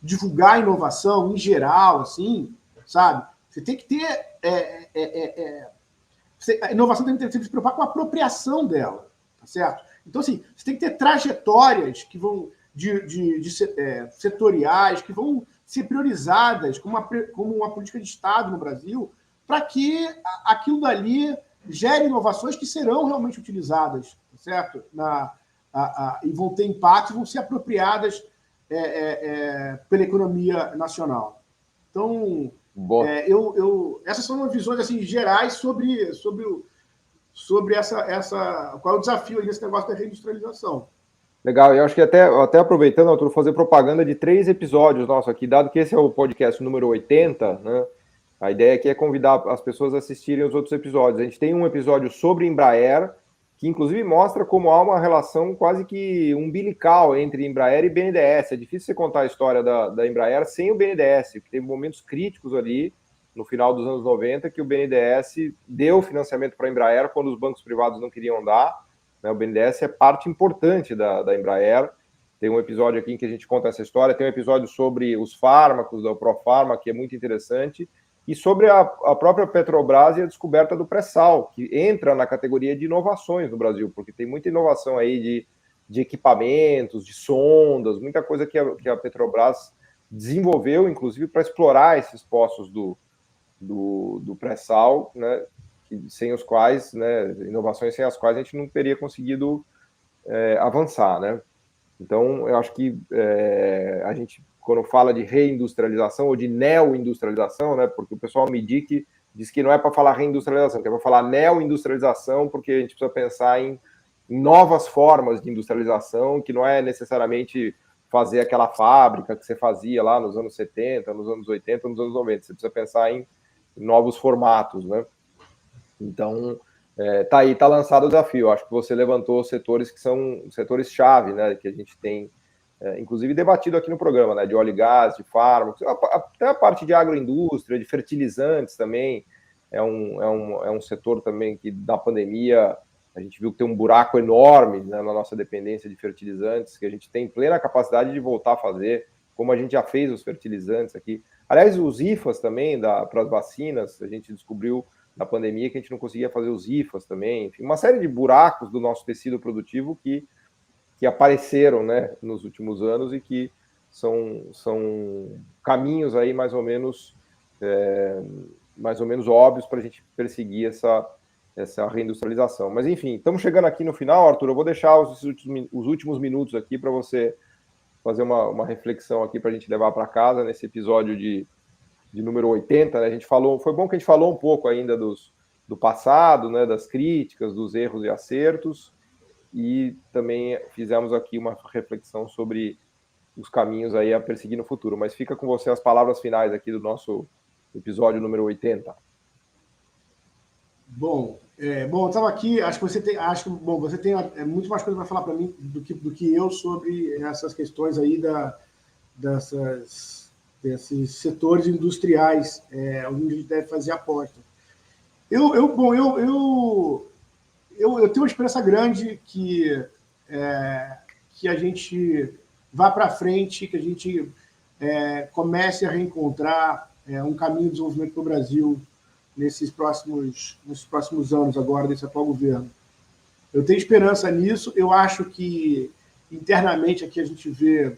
divulgar a inovação em geral, assim, sabe? Você tem que ter... a inovação tem que se preocupar com a apropriação dela, tá certo? Então, assim, você tem que ter trajetórias que vão setoriais, que vão ser priorizadas como uma política de Estado no Brasil, para que aquilo dali gere inovações que serão realmente utilizadas, tá certo? E vão ter impacto, vão ser apropriadas pela economia nacional. Então, essas são visões assim, gerais sobre qual é o desafio aí nesse negócio da reindustrialização. Legal, eu acho que até aproveitando, Arthur, fazer propaganda de 3 episódios nossos aqui, dado que esse é o podcast número 80, né? A ideia aqui é convidar as pessoas a assistirem os outros episódios. A gente tem um episódio sobre Embraer, que inclusive mostra como há uma relação quase que umbilical entre Embraer e BNDES. É difícil você contar a história da Embraer sem o BNDES, porque teve momentos críticos ali, no final dos anos 90, que o BNDES deu financiamento para a Embraer quando os bancos privados não queriam dar. O BNDES é parte importante da Embraer. Tem um episódio aqui em que a gente conta essa história. Tem um episódio sobre os fármacos da Profarma, que é muito interessante. E sobre a própria Petrobras e a descoberta do pré-sal, que entra na categoria de inovações no Brasil, porque tem muita inovação aí de equipamentos, de sondas, muita coisa que a Petrobras desenvolveu, inclusive, para explorar esses poços do pré-sal, né, sem os quais, né, inovações sem as quais a gente não teria conseguido avançar, né? Então, eu acho que a gente, quando fala de reindustrialização ou de neoindustrialização, né, porque o pessoal me diz que não é para falar reindustrialização, que é para falar neoindustrialização, porque a gente precisa pensar em novas formas de industrialização, que não é necessariamente fazer aquela fábrica que você fazia lá nos anos 70, nos anos 80, nos anos 90. Você precisa pensar em novos formatos, né? Então, tá lançado o desafio. Acho que você levantou setores que são setores-chave, né, que a gente tem, inclusive, debatido aqui no programa, né, de óleo e gás, de fármacos, até a parte de agroindústria, de fertilizantes também, é um setor também que, da pandemia, a gente viu que tem um buraco enorme, né, na nossa dependência de fertilizantes, que a gente tem plena capacidade de voltar a fazer, como a gente já fez os fertilizantes aqui. Aliás, os IFAs também, para as vacinas, a gente descobriu na pandemia que a gente não conseguia fazer os IFAs também, enfim, uma série de buracos do nosso tecido produtivo que apareceram, né, nos últimos anos e que são caminhos aí mais ou menos óbvios para a gente perseguir essa reindustrialização. Mas enfim, estamos chegando aqui no final, Arthur. Eu vou deixar os últimos minutos aqui para você fazer uma reflexão aqui para a gente levar para casa nesse episódio de número 80, né? A gente falou, foi bom que a gente falou um pouco ainda do passado, né, das críticas, dos erros e acertos, e também fizemos aqui uma reflexão sobre os caminhos aí a perseguir no futuro. Mas fica com você as palavras finais aqui do nosso episódio número 80. Bom, eu estava aqui, acho que você tem muito mais coisa para falar para mim do que eu sobre essas questões aí desses setores industriais, onde a gente deve fazer aposta. Eu tenho uma esperança grande que a gente vá para frente, que a gente comece a reencontrar um caminho de desenvolvimento para o Brasil nesses próximos anos agora, desse atual governo. Eu tenho esperança nisso. Eu acho que internamente aqui a gente vê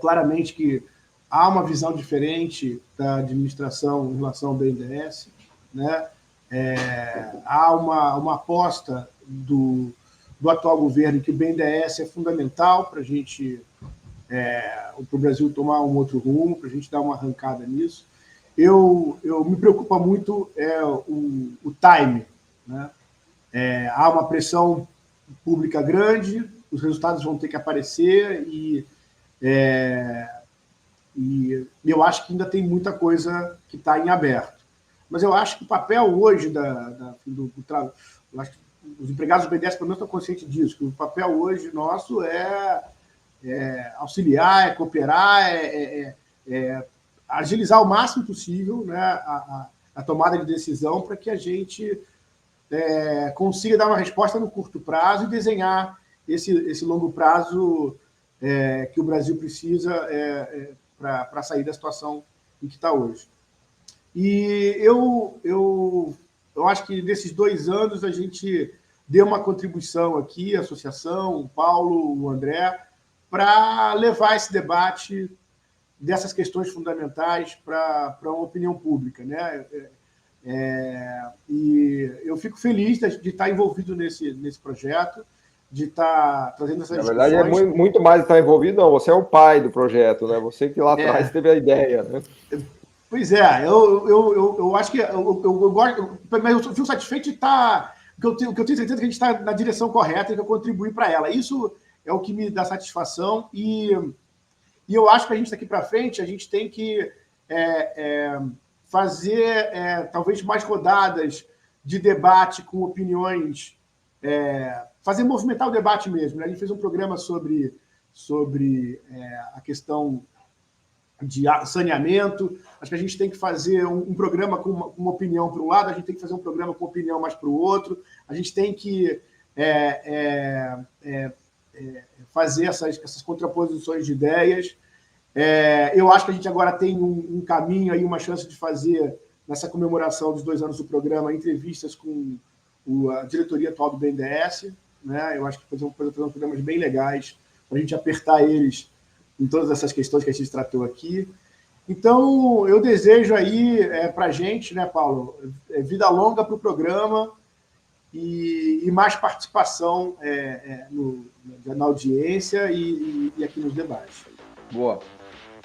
claramente que há uma visão diferente da administração em relação ao BNDES, né? Há uma aposta do atual governo que o BNDES é fundamental para a gente, para o Brasil tomar um outro rumo, para a gente dar uma arrancada nisso. Eu me preocupa muito o time, né? Há uma pressão pública grande, os resultados vão ter que aparecer e eu acho que ainda tem muita coisa que está em aberto. Mas eu acho que o papel hoje eu acho que os empregados do BNDES, pelo menos, estão conscientes disso, que o papel hoje nosso é auxiliar, é cooperar, agilizar o máximo possível, né, a tomada de decisão para que a gente consiga dar uma resposta no curto prazo e desenhar esse longo prazo que o Brasil precisa para sair da situação em que está hoje. E eu acho que nesses 2 anos a gente deu uma contribuição aqui, a associação, o Paulo, o André, para levar esse debate dessas questões fundamentais para uma opinião pública, né? E eu fico feliz de estar envolvido nesse projeto, de estar trazendo essas discussões. Na verdade, é muito mais de estar envolvido, não. Você é o pai do projeto, né? Você que lá atrás teve a ideia, né? Pois é, eu acho que eu gosto, mas eu fico satisfeito de estar, porque eu tenho certeza que a gente está na direção correta e que eu contribuí para ela. Isso é o que me dá satisfação e eu acho que a gente daqui para frente, a gente tem que fazer talvez mais rodadas de debate com opiniões, fazer movimentar o debate mesmo, né? A gente fez um programa sobre a questão de saneamento. Acho que a gente tem que fazer um programa com uma opinião para um lado, a gente tem que fazer um programa com opinião mais para o outro, a gente tem que fazer essas contraposições de ideias. Eu acho que a gente agora tem um caminho aí, uma chance de fazer, nessa comemoração dos 2 anos do programa, entrevistas com a diretoria atual do BNDES, né? Eu acho que fazer programas bem legais para a gente apertar eles em todas essas questões que a gente tratou aqui. Então, eu desejo aí para a gente, né, Paulo, vida longa para o programa e mais participação na audiência e aqui nos debates. Boa.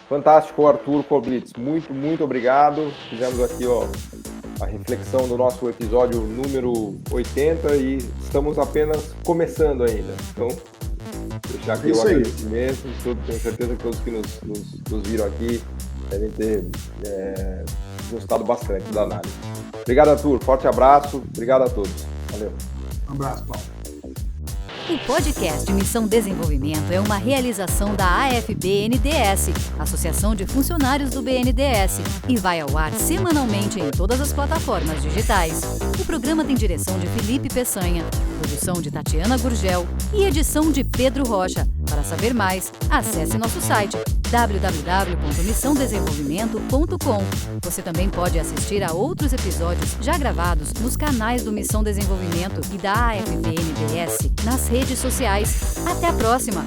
Fantástico, Arthur Koblitz. Muito, muito obrigado. Fizemos aqui a reflexão do nosso episódio número 80 e estamos apenas começando ainda. Então, deixar aqui o agradecimento. Tenho certeza que todos que nos viram aqui devem ter gostado bastante da análise. Obrigado, Arthur. Forte abraço. Obrigado a todos. Valeu. Um abraço, Paulo. O podcast Missão Desenvolvimento é uma realização da AFB-NDS, Associação de Funcionários do BNDES, e vai ao ar semanalmente em todas as plataformas digitais. O programa tem direção de Felipe Peçanha, produção de Tatiana Gurgel e edição de Pedro Rocha. Para saber mais, acesse nosso site www.missãodesenvolvimento.com. Você também pode assistir a outros episódios já gravados nos canais do Missão Desenvolvimento e da AFB-NDS nas redes sociais. Até a próxima!